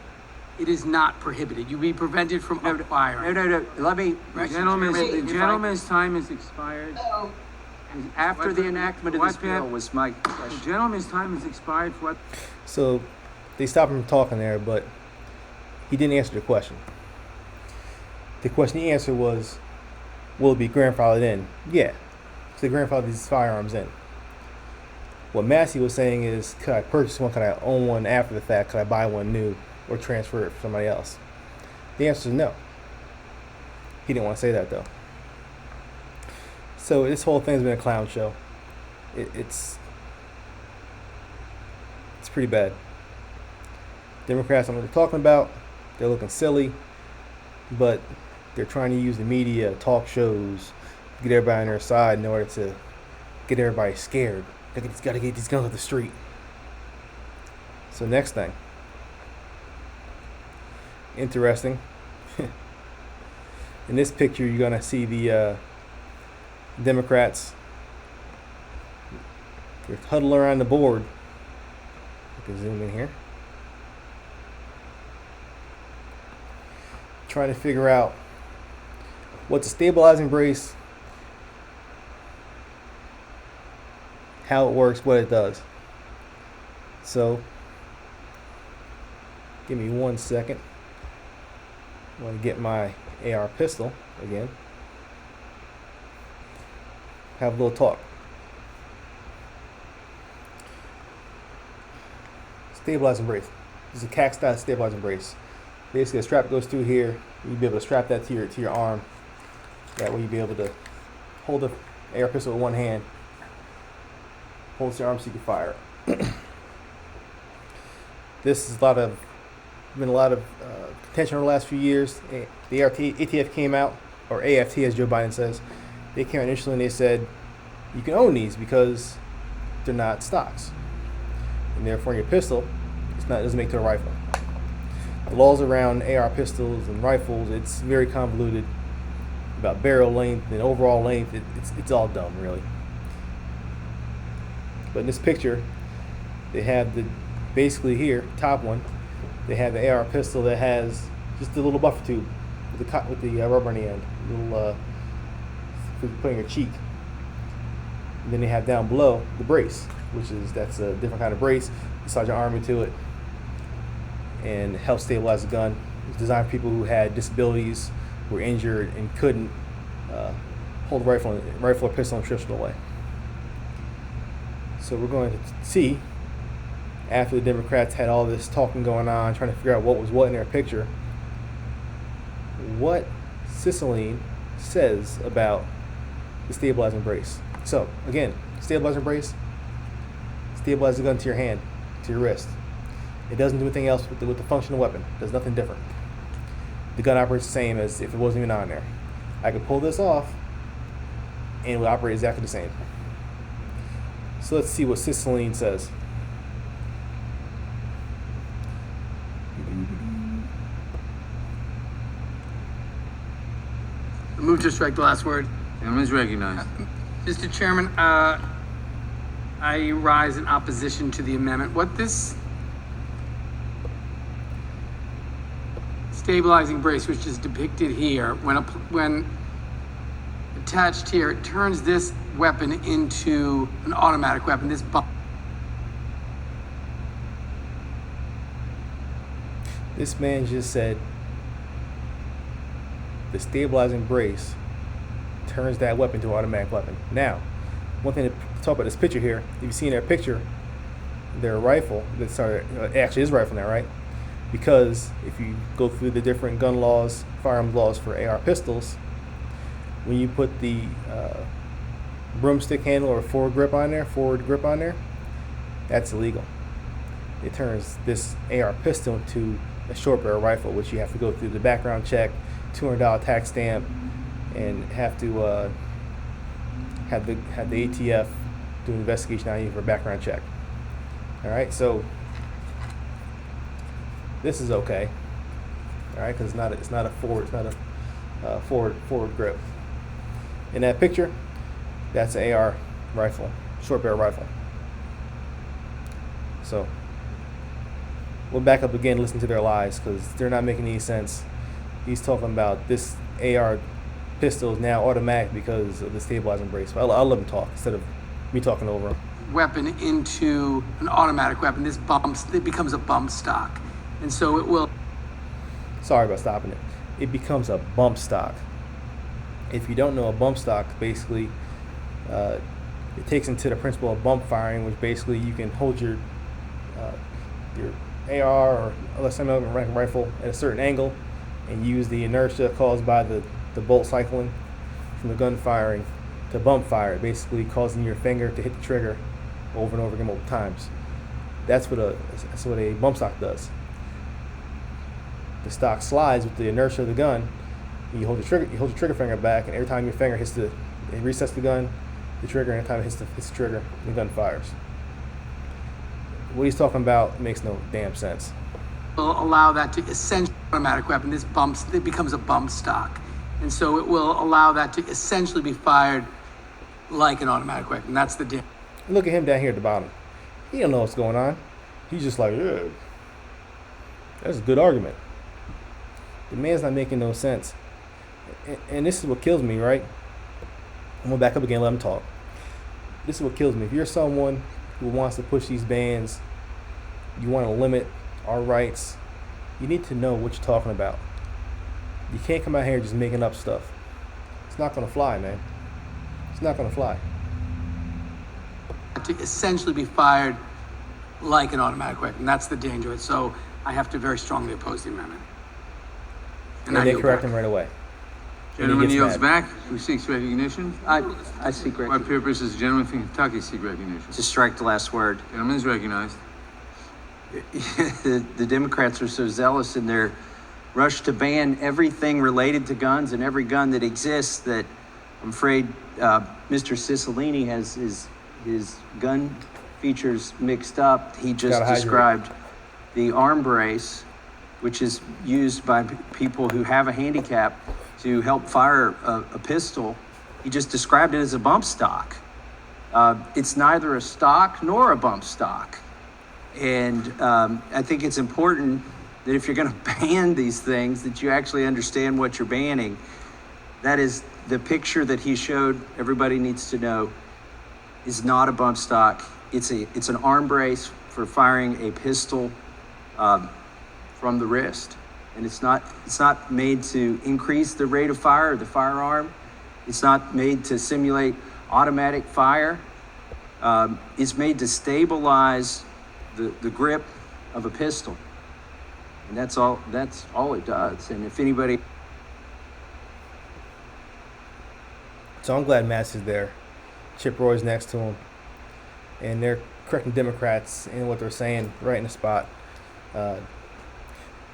it is not prohibited. You'll be prevented from acquiring. No. Let me. Right. Gentleman's, If the I- gentleman's time is expired. After the enactment of this What, ma'am? bill was my The question. gentleman's time is expired for what? So they stopped him from talking there, but he didn't answer the question. The question he answered was, will it be grandfathered in? Yeah. So they grandfathered these firearms in. What Massey was saying is, could I purchase one? Could I own one after the fact? Could I buy one new or transfer it for somebody else? The answer is no. He didn't want to say that though. So this whole thing's been a clown show. It's pretty bad. Democrats don't know what they're talking about. They're looking silly, but they're trying to use the media, talk shows, get everybody on their side in order to get everybody scared. They got to get these guns off the street. So next thing, interesting. In this picture, you're gonna see the Democrats. They're huddled around the board. I can zoom in here. Trying to figure out what's a stabilizing brace, how it works, what it does. So, give me 1 second. I want to get my AR pistol again. Have a little talk. Stabilizing brace. This is a CAC style stabilizing brace. Basically, a strap goes through here. You'll be able to strap that to your arm. That way, you'll be able to hold the AR pistol with one hand. Hold your arm so you can fire. This is been a lot of contention over the last few years. The ATF came out, or AFT as Joe Biden says. They came out initially and they said you can own these because they're not stocks, and therefore your pistol it doesn't make it to a rifle. The laws around AR pistols and rifles, it's very convoluted about barrel length and overall length. It's all dumb, really. But in this picture, they have basically here, top one, they have the AR pistol that has just a little buffer tube with the rubber on the end, little for putting your cheek. And then they have down below the brace, that's a different kind of brace. You slide your arm into it and it helps stabilize the gun. It's designed for people who had disabilities, were injured, and couldn't hold a rifle or pistol and traditional way. So we're going to see, after the Democrats had all this talking going on, trying to figure out what was what in their picture, what Cicilline says about the stabilizing brace. So again, stabilizing brace, stabilize the gun to your hand, to your wrist. It doesn't do anything else with the function of the weapon. It does nothing different. The gun operates the same as if it wasn't even on there. I could pull this off and it would operate exactly the same. So let's see what Cicilline says. Move to strike the last word. Gentleman is recognized. Mr. Chairman, I rise in opposition to the amendment. What this stabilizing brace, which is depicted here, when attached here, it turns this weapon into an automatic weapon. This man just said the stabilizing brace turns that weapon to an automatic weapon. Now, one thing to talk about this picture here, if you see in their picture, their rifle, it actually is rifle now, right? Because if you go through the different gun laws, firearms laws for AR pistols, when you put the broomstick handle or forward grip on there, that's illegal. It turns this AR pistol into a short barrel rifle, which you have to go through the background check, $200 tax stamp, and have to have the ATF do an investigation on you for a background check. All right, so this is okay. All right, because it's not a forward grip. In that picture, that's an AR rifle, short barrel rifle. So we'll back up again, listen to their lies, because they're not making any sense. He's talking about this AR pistol is now automatic because of the stabilizing brace. So I'll let him talk instead of me talking over him. Weapon into an automatic weapon. It becomes a bump stock, and so it will. Sorry about stopping it. It becomes a bump stock. If you don't know, a bump stock basically it takes into the principle of bump firing, which basically you can hold your AR or other semi-automatic rifle at a certain angle and use the inertia caused by the bolt cycling from the gun firing to bump fire, basically causing your finger to hit the trigger over and over again multiple times. That's what a bump stock does. The stock slides with the inertia of the gun. You hold your trigger finger back, and every time your finger hits it resets the gun, the trigger, and every time it hits the trigger, the gun fires. What he's talking about makes no damn sense. Will allow that to essentially automatic weapon. It becomes a bump stock, and so it will allow that to essentially be fired like an automatic weapon. That's the difference. Look at him down here at the bottom. He don't know what's going on. He's just like, yeah, that's a good argument. The man's not making no sense. And this is what kills me, right? I'm gonna back up again and let him talk. This is what kills me. If you're someone who wants to push these bans, you want to limit our rights, you need to know what you're talking about. You can't come out here just making up stuff. It's not gonna fly, man. It's not gonna fly. To essentially be fired like an automatic weapon. That's the danger of it. So I have to very strongly oppose the amendment. And they correct him right away. Gentleman gets yields mad. back. Who seeks recognition? I seek What recognition. purpose does the gentleman from Kentucky seek recognition? To strike the last word. Gentleman is recognized. The Democrats are so zealous in their rush to ban everything related to guns and every gun that exists that I'm afraid Mr. Cicilline has his gun features mixed up. He just Gotta hydrate. described the arm brace, which is used by people who have a handicap to help fire a pistol. He just described it as a bump stock. It's neither a stock nor a bump stock. And I think it's important that if you're going to ban these things, that you actually understand what you're banning. That is the picture that he showed. Everybody needs to know is not a bump stock. It's an arm brace for firing a pistol from the wrist, and it's not made to increase the rate of fire of the firearm. It's not made to simulate automatic fire. It's made to stabilize the grip of a pistol, and that's all it does. And if anybody So I'm glad Mattis is there. Chip Roy's next to him. And they're correcting Democrats in what they're saying right in the spot. I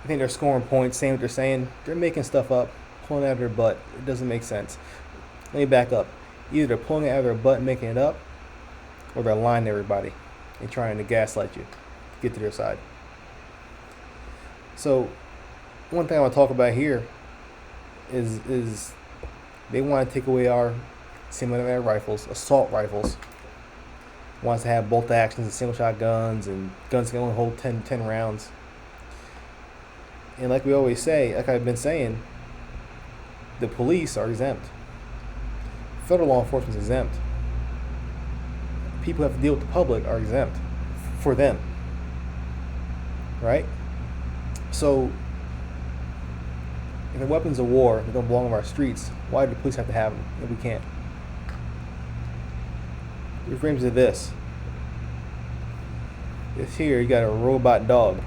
think they're scoring points, saying what they're saying. They're making stuff up, pulling it out of their butt. It doesn't make sense. Let me back up. Either they're pulling it out of their butt and making it up, or they're lying to everybody and trying to gaslight you to get to their side. So one thing I want to talk about here is they want to take away our semi-automatic rifles, assault rifles. Wants to have bolt actions and single shot guns, and guns can only hold 10 rounds. And like we always say, like I've been saying, the police are exempt. Federal law enforcement is exempt. People who have to deal with the public are exempt for them. Right? So, if the weapons of war that don't belong on our streets, why do the police have to have them if we can't? It brings me to this. This here, you got a robot dog,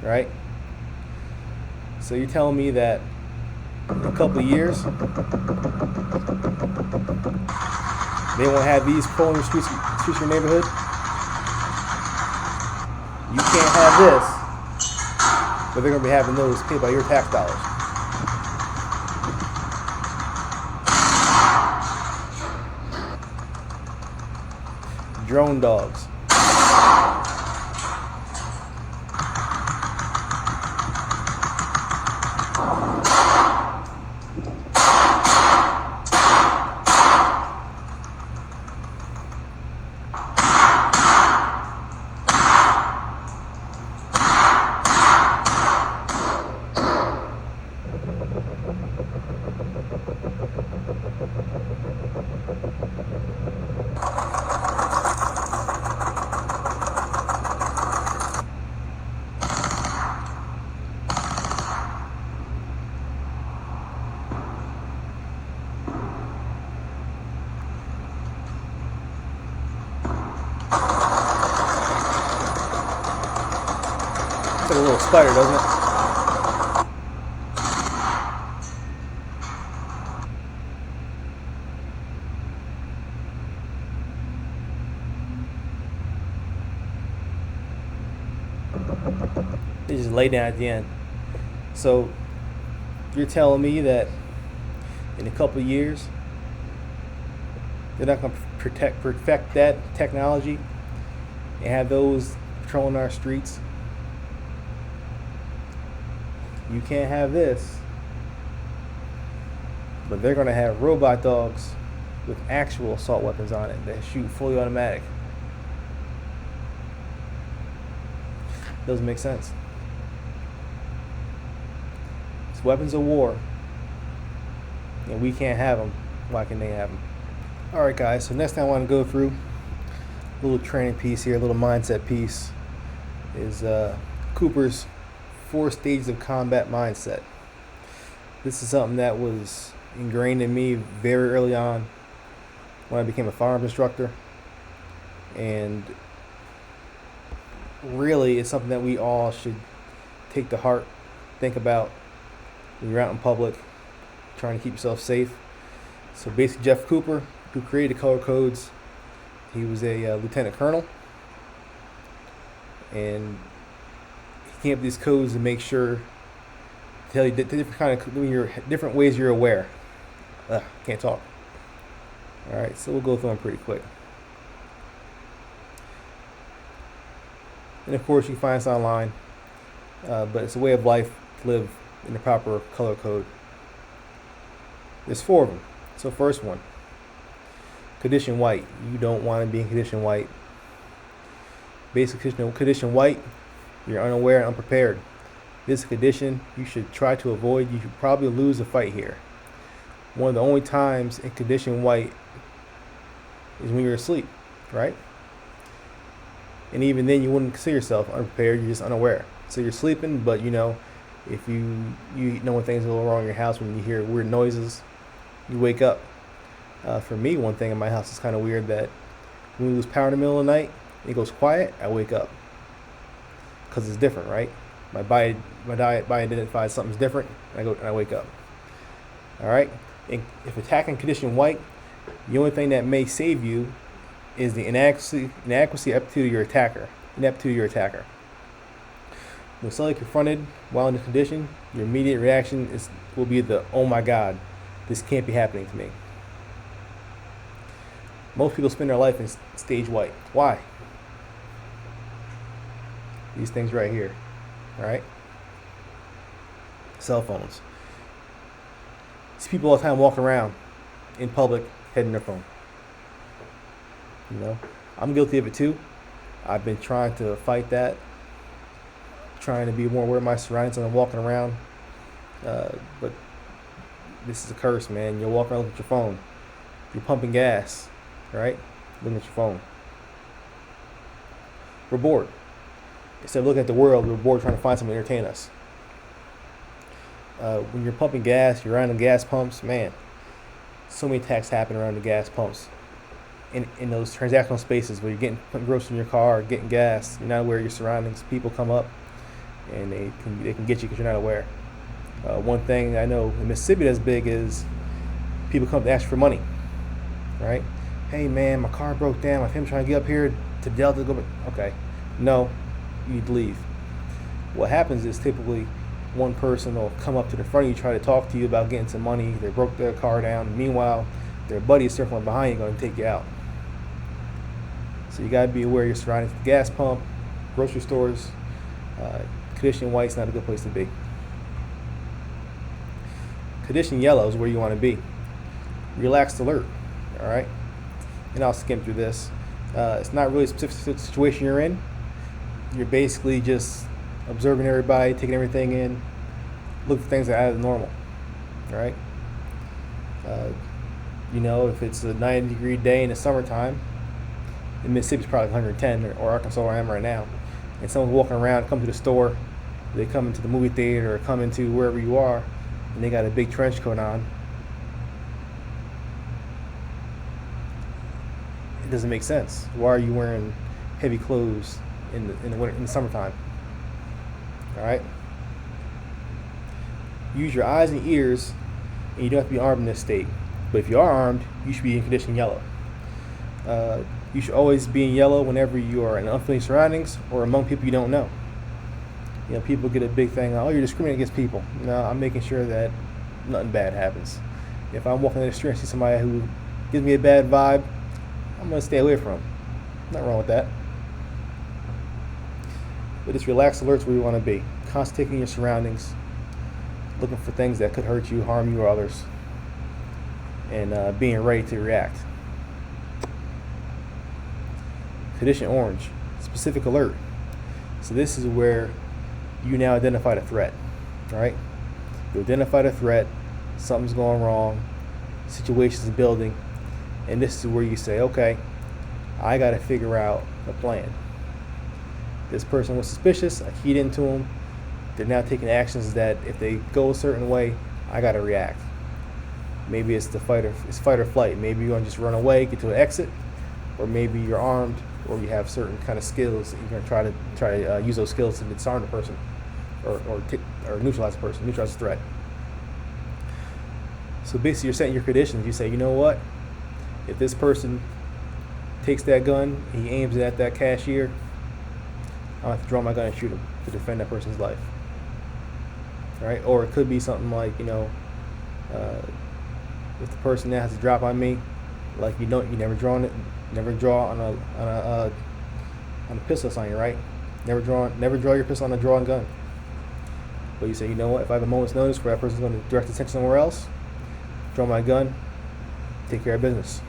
right? So you're telling me that in a couple of years, they won't have these patrolling the streets of your neighborhood? You can't have this, but they're going to be having those paid by your tax dollars. Drone dogs. It's like a little spider, doesn't it? just lay down at the end. So you're telling me that in a couple of years they're not going to perfect that technology and have those patrolling our streets? You can't have this, but they're going to have robot dogs with actual assault weapons on it that shoot fully automatic. Doesn't make sense. It's weapons of war, and we can't have them. Why can they have them? All right, guys. So next thing I want to go through, a little training piece here, a little mindset piece, is Cooper's 4 stages of combat mindset. This is something that was ingrained in me very early on when I became a firearms instructor, and really it's something that we all should take to heart, think about when you're out in public trying to keep yourself safe. So basically, Jeff Cooper, who created the color codes, he was a lieutenant colonel, and he came up with these codes to make sure, to tell you the different ways you're aware. Can't talk. All right, so we'll go through them pretty quick. And of course, you can find us online, but it's a way of life to live in the proper color code. There's 4 of them. So first one, condition white. You don't want to be in condition white. Basic condition white, you're unaware and unprepared. This is a condition you should try to avoid. You should probably lose a fight here. One of the only times in condition white is when you're asleep, right? And even then, you wouldn't consider yourself unprepared. You're just unaware. So you're sleeping, but you know, if you know when things are a little wrong in your house, when you hear weird noises, you wake up. For me, one thing in my house is kind of weird, that when we lose power in the middle of the night, it goes quiet, I wake up. Because it's different, right? My body identifies something's different, and I wake up. All right? And if attacking condition white, the only thing that may save you is the inadequacy aptitude of your attacker. When suddenly confronted while in this condition, your immediate reaction will be oh my God, this can't be happening to me. Most people spend their life in stage white. Why? These things right here. All right? Cell phones. See people all the time walking around in public, heading their phone. You know, I'm guilty of it too. I've been trying to fight that, trying to be more aware of my surroundings when I'm walking around. But this is a curse, man. You'll walk around looking at your phone. You're pumping gas, right? Looking at your phone. We're bored. Instead of looking at the world, we're bored trying to find something to entertain us. When you're pumping gas, you're around the gas pumps, man. So many attacks happen around the gas pumps. In those transactional spaces where you're putting groceries in your car, or getting gas, you're not aware of your surroundings. People come up and they can get you because you're not aware. One thing I know in Mississippi that's big is people come to ask for money, right? Hey man, my car broke down. My family's trying to get up here to Delta to go back. Okay, no, you need to leave. What happens is typically one person will come up to the front of you, try to talk to you about getting some money. They broke their car down. Meanwhile, their buddy is circling behind you, going to take you out. So you got to be aware of your surroundings. The gas pump, grocery stores, condition white's not a good place to be. Condition yellow is where you want to be. Relaxed alert, all right? And I'll skim through this. It's not really a specific situation you're in. You're basically just observing everybody, taking everything in, look for things that are out of the normal, all right? You know, if it's a 90-degree day in the summertime, in Mississippi it's probably 110, or Arkansas where I am right now, and someone's walking around, come to the store, they come into the movie theater or come into wherever you are, and they got a big trench coat on. It doesn't make sense. Why are you wearing heavy clothes in the summertime? All right. Use your eyes and ears, and you don't have to be armed in this state. But if you are armed, you should be in condition yellow. You should always be in yellow whenever you are in unfamiliar surroundings or among people you don't know. You know, people get a big thing, oh, you're discriminating against people. No, I'm making sure that nothing bad happens. If I'm walking in the street and see somebody who gives me a bad vibe, I'm going to stay away from them. Nothing wrong with that. But just relaxed alert's where you want to be. Constantly taking your surroundings, looking for things that could hurt you, harm you, or others, and being ready to react. Condition orange, specific alert. So this is where you now identify the threat, right? You identify the threat, something's going wrong, situation's building, and this is where you say, okay, I got to figure out a plan. This person was suspicious, I keyed into them, they're now taking actions that if they go a certain way, I got to react. Maybe it's fight or flight. Maybe you're going to just run away, get to an exit, or maybe you're armed, or you have certain kind of skills that you're going to try to use those skills to disarm the person, or neutralize the person, neutralize the threat. So basically, you're setting your conditions. You say, you know what? If this person takes that gun, he aims it at that cashier, I'll have to draw my gun and shoot him to defend that person's life. All right? Or it could be something like, you know, if the person now has to drop on me, like you never draw on a pistol sign, right? Never draw your pistol on a drawn gun. But you say, you know what? If I have a moment's notice where that person's going to direct attention somewhere else, draw my gun, take care of business.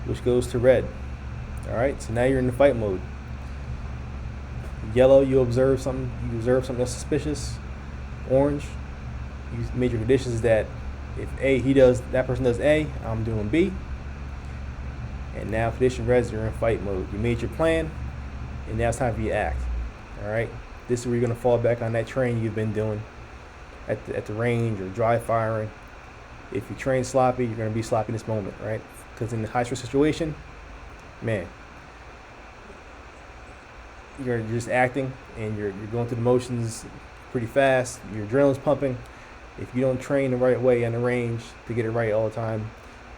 Which goes to red. All right. So now you're in the fight mode. Yellow, you observe something that's suspicious. Orange, you made your conditions that if that person does A, I'm doing B. And now condition red is you're in fight mode. You made your plan, and now it's time for you to act. All right. This is where you're going to fall back on that training you've been doing at the range or dry firing. If you train sloppy, you're going to be sloppy in this moment, right? Because in the high stress situation, man, you're just acting and you're going through the motions pretty fast. Your adrenaline's pumping. If you don't train the right way in the range to get it right all the time,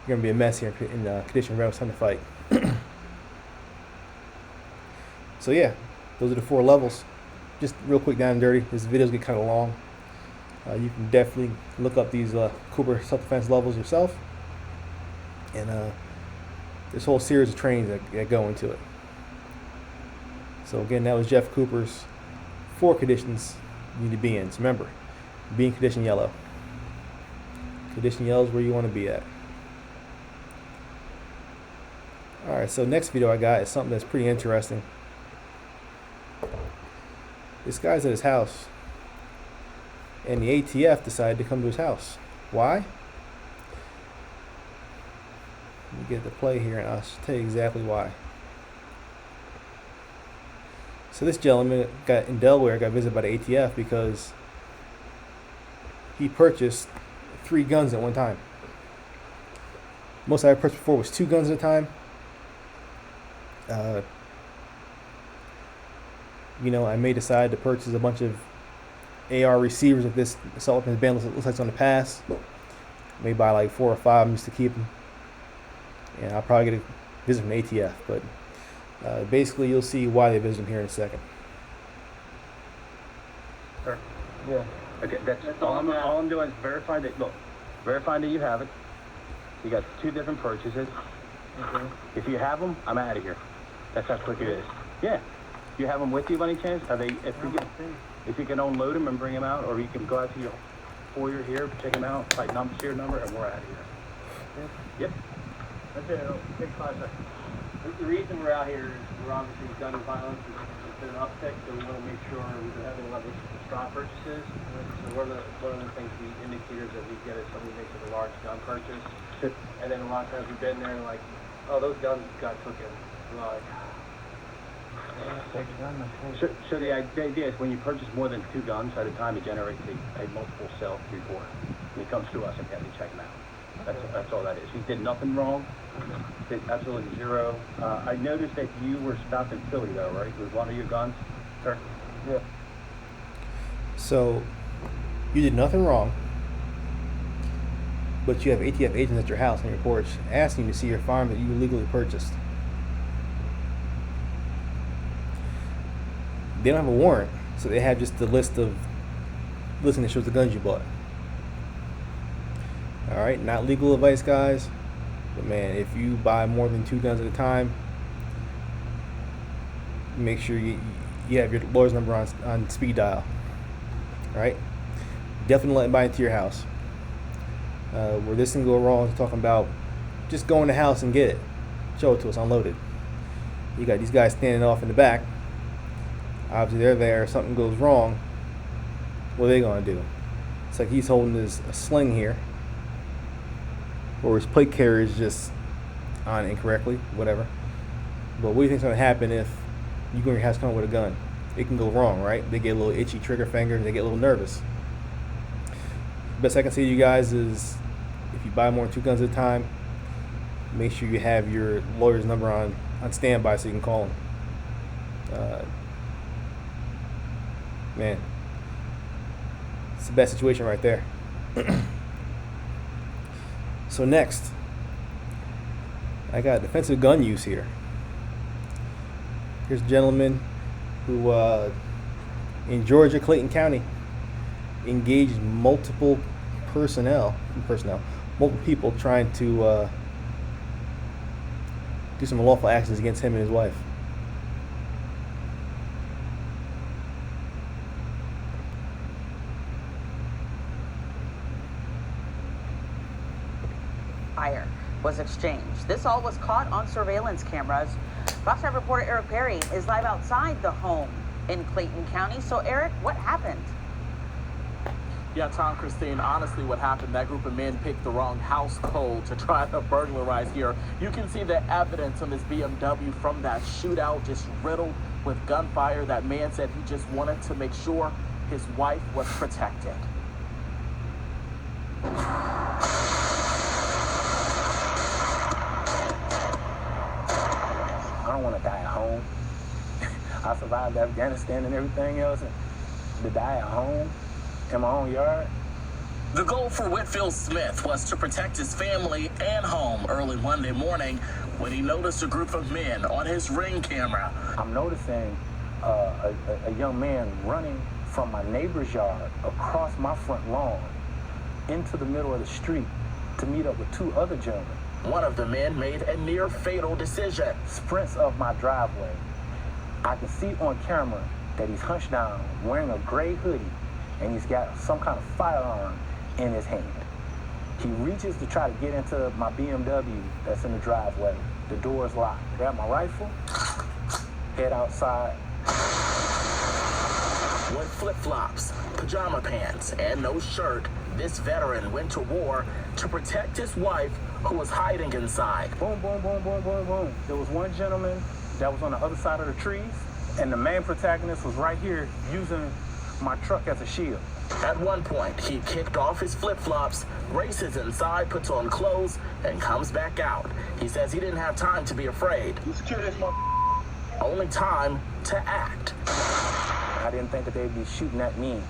you're going to be a mess here in condition red. It's time to fight. So yeah, those are the 4 levels. Just real quick, down and dirty. This videos get kind of long. You can definitely look up these Cooper self-defense levels yourself, and this whole series of trainings that go into it. So again, that was Jeff Cooper's 4 conditions you need to be in. So remember, be in condition yellow. Condition yellow is where you want to be at. All right, so next video I got is something that's pretty interesting. This guy's at his house, and the ATF decided to come to his house. Why? Let me get the play here, and I'll tell you exactly why. So this gentleman in Delaware got visited by the ATF because he purchased 3 guns at one time. Most I purchased before was 2 guns at a time. I may decide to purchase a bunch of AR receivers if this assault weapons ban looks like it's on the pass. Maybe buy like 4 or 5 just to keep them. And I'll probably get a visit from the ATF. But basically, you'll see why they visit him here in a second. Sure. Yeah. Okay, that's all I'm doing is verify that you have it. You got 2 different purchases. Okay. If you have them, I'm out of here. That's how quick it is. Yeah. You have them with you by any chance? Are they? If you can unload them and bring them out, or you can go out to your foyer here, check them out, type your number, and we're out of here. Yep. That's it. It'll take 5 seconds. The reason we're out here is we're obviously gun violence has been an uptick, so we want to make sure we've been having a lot of straw purchases. So one of the things we indicators that we get is somebody makes a large gun purchase, and then a lot of times we've been there and like, oh, those guns got taken. We're like, So the idea is when you purchase more than 2 guns at a time, it generates a multiple sale report. And it comes to us and we check them out. That's all that is. He did nothing wrong. Did absolutely 0. I noticed that you were stopped in Philly though, right? With one of your guns, sir? yeah. So you did nothing wrong, but you have ATF agents at your house on your porch asking you to see your firearm that you illegally purchased. they don't have a warrant, so they have just the list that shows the guns you bought. All right, not legal advice, guys, but man, if you buy more than 2 guns at a time, make sure you have your lawyer's number on speed dial. All right, definitely let anybody into your house. Where this can go wrong is talking about just go in the house and get it, show it to us unloaded. You got these guys standing off in the back. Obviously they're there. If something goes wrong, what are they gonna do? It's like he's holding a sling here, or his plate carrier is just on incorrectly, whatever. But what do you think's gonna happen if you go in your house coming with a gun? It can go wrong, right? They get a little itchy trigger finger and they get a little nervous. Best I can say to you guys is, if you buy more than 2 guns at a time, make sure you have your lawyer's number on standby so you can call him. Man, it's a bad situation right there. So next, I got defensive gun use here. Here's a gentleman who, in Georgia, Clayton County, engaged multiple people trying to do some unlawful actions against him and his wife. Fire was exchanged. This all was caught on surveillance cameras. Fox 5 reporter Eric Perry is live outside the home in Clayton County. So Eric, what happened? Yeah, Tom, Christine, honestly, what happened, that group of men picked the wrong house code to try to burglarize here. You can see the evidence on this BMW from that shootout, just riddled with gunfire. That man said he just wanted to make sure his wife was protected. I don't want to die at home. I survived Afghanistan and everything else, and to die at home in my own yard. The goal for Whitfield Smith was to protect his family and home early Monday morning when he noticed a group of men on his Ring camera. I'm noticing a young man running from my neighbor's yard across my front lawn into the middle of the street to meet up with 2 other gentlemen. One of the men made a near fatal decision. Sprints of my driveway. I can see on camera that he's hunched down, wearing a gray hoodie, and he's got some kind of firearm in his hand. He reaches to try to get into my BMW that's in the driveway. The door is locked. Grab my rifle, head outside. With flip-flops, pajama pants, and no shirt, this veteran went to war to protect his wife, who was hiding inside. Boom, boom, boom, boom, boom, boom. There was one gentleman that was on the other side of the trees, and the main protagonist was right here using my truck as a shield. At one point, he kicked off his flip-flops, races inside, puts on clothes, and comes back out. He says he didn't have time to be afraid. You secure this one. Only time to act. I didn't think that they'd be shooting at me,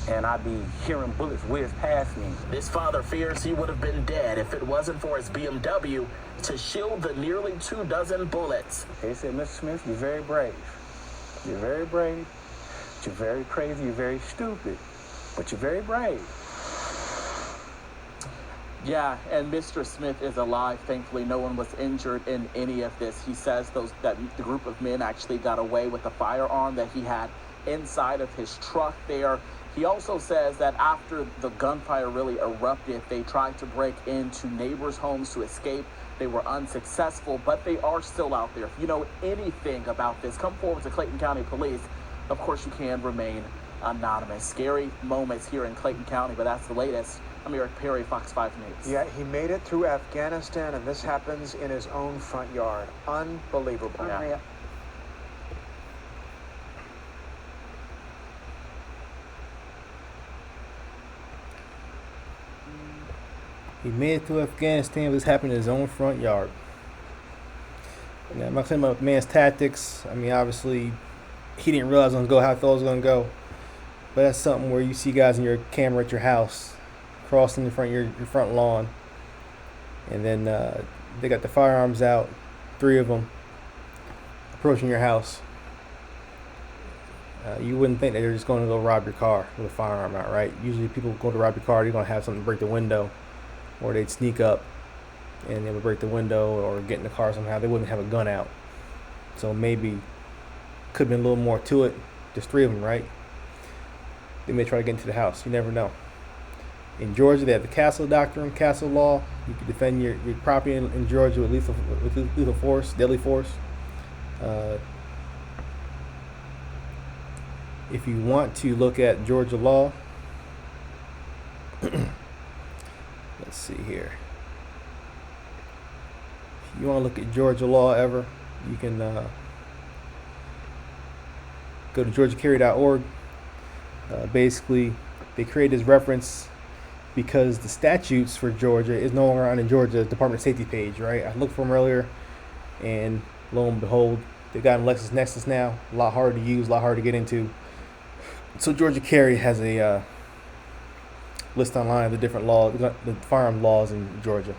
and I'd be hearing bullets whiz past me. This father fears he would have been dead if it wasn't for his BMW to shield the nearly 24 bullets. They said, Mr. Smith, you're very brave. You're very brave. You're very crazy. You're very stupid. But you're very brave. Yeah, and Mr. Smith is alive. Thankfully, no one was injured in any of this. He says that the group of men actually got away with the firearm that he had inside of his truck there. He also says that after the gunfire really erupted, they tried to break into neighbors' homes to escape. They were unsuccessful, but they are still out there. If you know anything about this, come forward to Clayton County Police. Of course, you can remain anonymous. Scary moments here in Clayton County, but that's the latest. I'm Eric Perry, Fox 5 News. Yeah, he made it through Afghanistan, and this happens in his own front yard. Unbelievable. Unreal. He made it to Afghanistan, but this happened in his own front yard. Now, I'm not saying about the man's tactics. I mean, obviously, he didn't realize it was going to go how he thought it was going to go. But that's something where you see guys in your camera at your house crossing in front of your front lawn. And then they got the firearms out, 3 of them, approaching your house. You wouldn't think that they're just going to go rob your car with a firearm out, right? Usually people go to rob your car, they're going to have something to break the window, or they'd sneak up and they would break the window or get in the car somehow. They wouldn't have a gun out. So maybe could have been a little more to it. There's 3 of them, right? They may try to get into the house. You never know. In Georgia, they have the castle doctrine, castle law. You can defend your property in Georgia with lethal force, deadly force. If you want to look at Georgia law, let's see here. If you want to look at Georgia law ever, you can go to georgiacarry.org. Basically, they created this reference because the statutes for Georgia is no longer on the Georgia Department of Safety page, right? I looked for them earlier, and lo and behold, they've got LexisNexis now. A lot harder to use, a lot harder to get into. So Georgia Carry has a list online of the different laws, the firearm laws in Georgia.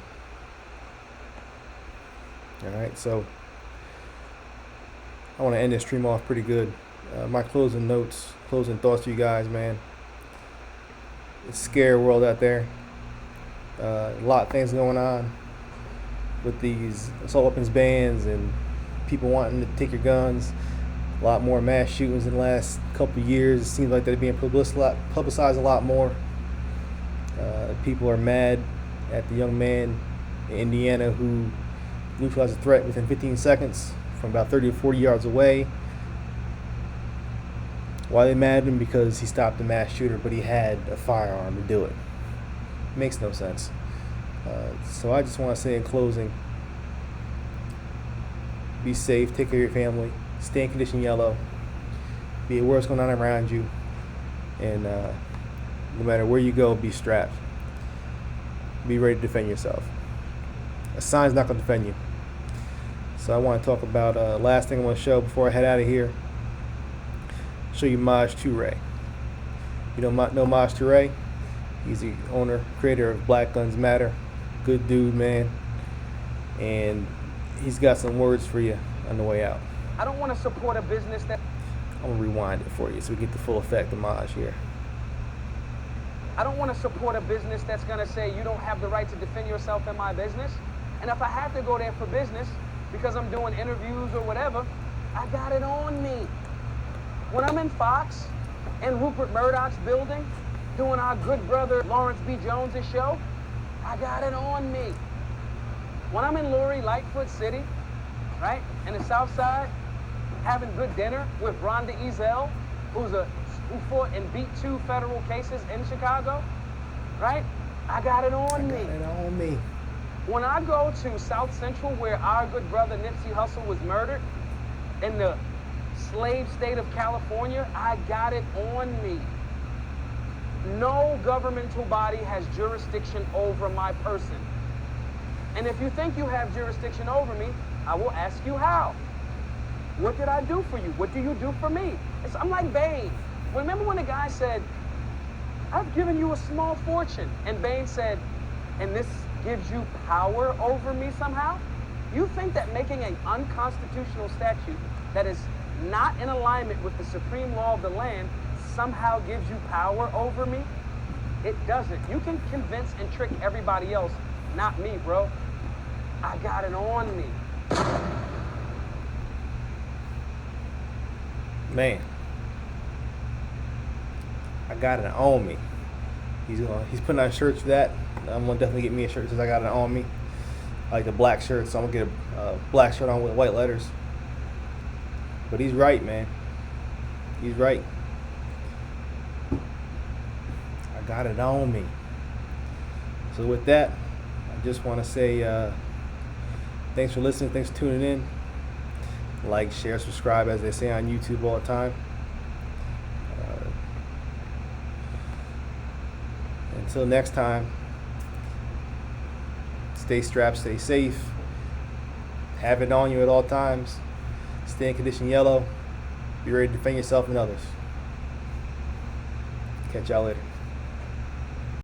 All right, so I want to end this stream off pretty good. My closing notes, closing thoughts to you guys, man. It's a scary world out there. A lot of things going on with these assault weapons bans and people wanting to take your guns. A lot more mass shootings in the last couple of years. It seems like they're being publicized a lot more. People are mad at the young man in Indiana who neutralized a threat within 15 seconds from about 30 to 40 yards away. Why are they mad at him? Because he stopped a mass shooter, but he had a firearm to do it. Makes no sense. So I just want to say in closing, be safe, take care of your family, stay in condition yellow, be aware of what's going on around you, and no matter where you go, be strapped. Be ready to defend yourself. A sign's not going to defend you. So I want to talk about last thing I want to show before I head out of here. Show you Maj Toure. You don't know Maj Toure? He's the owner, creator of Black Guns Matter. Good dude, man. And he's got some words for you on the way out. I don't want to support a business that... I'm going to rewind it for you so we get the full effect of Maj here. I don't want to support a business that's going to say you don't have the right to defend yourself in my business. And if I have to go there for business because I'm doing interviews or whatever, I got it on me. When I'm in Fox and Rupert Murdoch's building doing our good brother Lawrence B. Jones' show, I got it on me. When I'm in Lori Lightfoot City, right, in the South Side, having good dinner with Rhonda Ezel, who fought and beat 2 federal cases in Chicago, right? I got it on me. Got it on me. When I go to South Central, where our good brother Nipsey Hussle was murdered, in the slave state of California, I got it on me. No governmental body has jurisdiction over my person. And if you think you have jurisdiction over me, I will ask you how. What did I do for you? What do you do for me? I'm like Bane. Remember when the guy said, I've given you a small fortune, and Bane said, and this gives you power over me somehow? You think that making an unconstitutional statute that is not in alignment with the supreme law of the land somehow gives you power over me? It doesn't. You can convince and trick everybody else, not me, bro. I got it on me. Man, I got it on me. He's putting out shirts for that. I'm gonna definitely get me a shirt since I got it on me. I like the black shirt, so I'm gonna get a black shirt on with white letters. But he's right, man. He's right. I got it on me. So with that, I just want to say thanks for listening. Thanks for tuning in. Like, share, subscribe, as they say on YouTube all the time. Until next time, stay strapped, stay safe. Have it on you at all times. Stay in condition yellow. Be ready to defend yourself and others. Catch y'all later.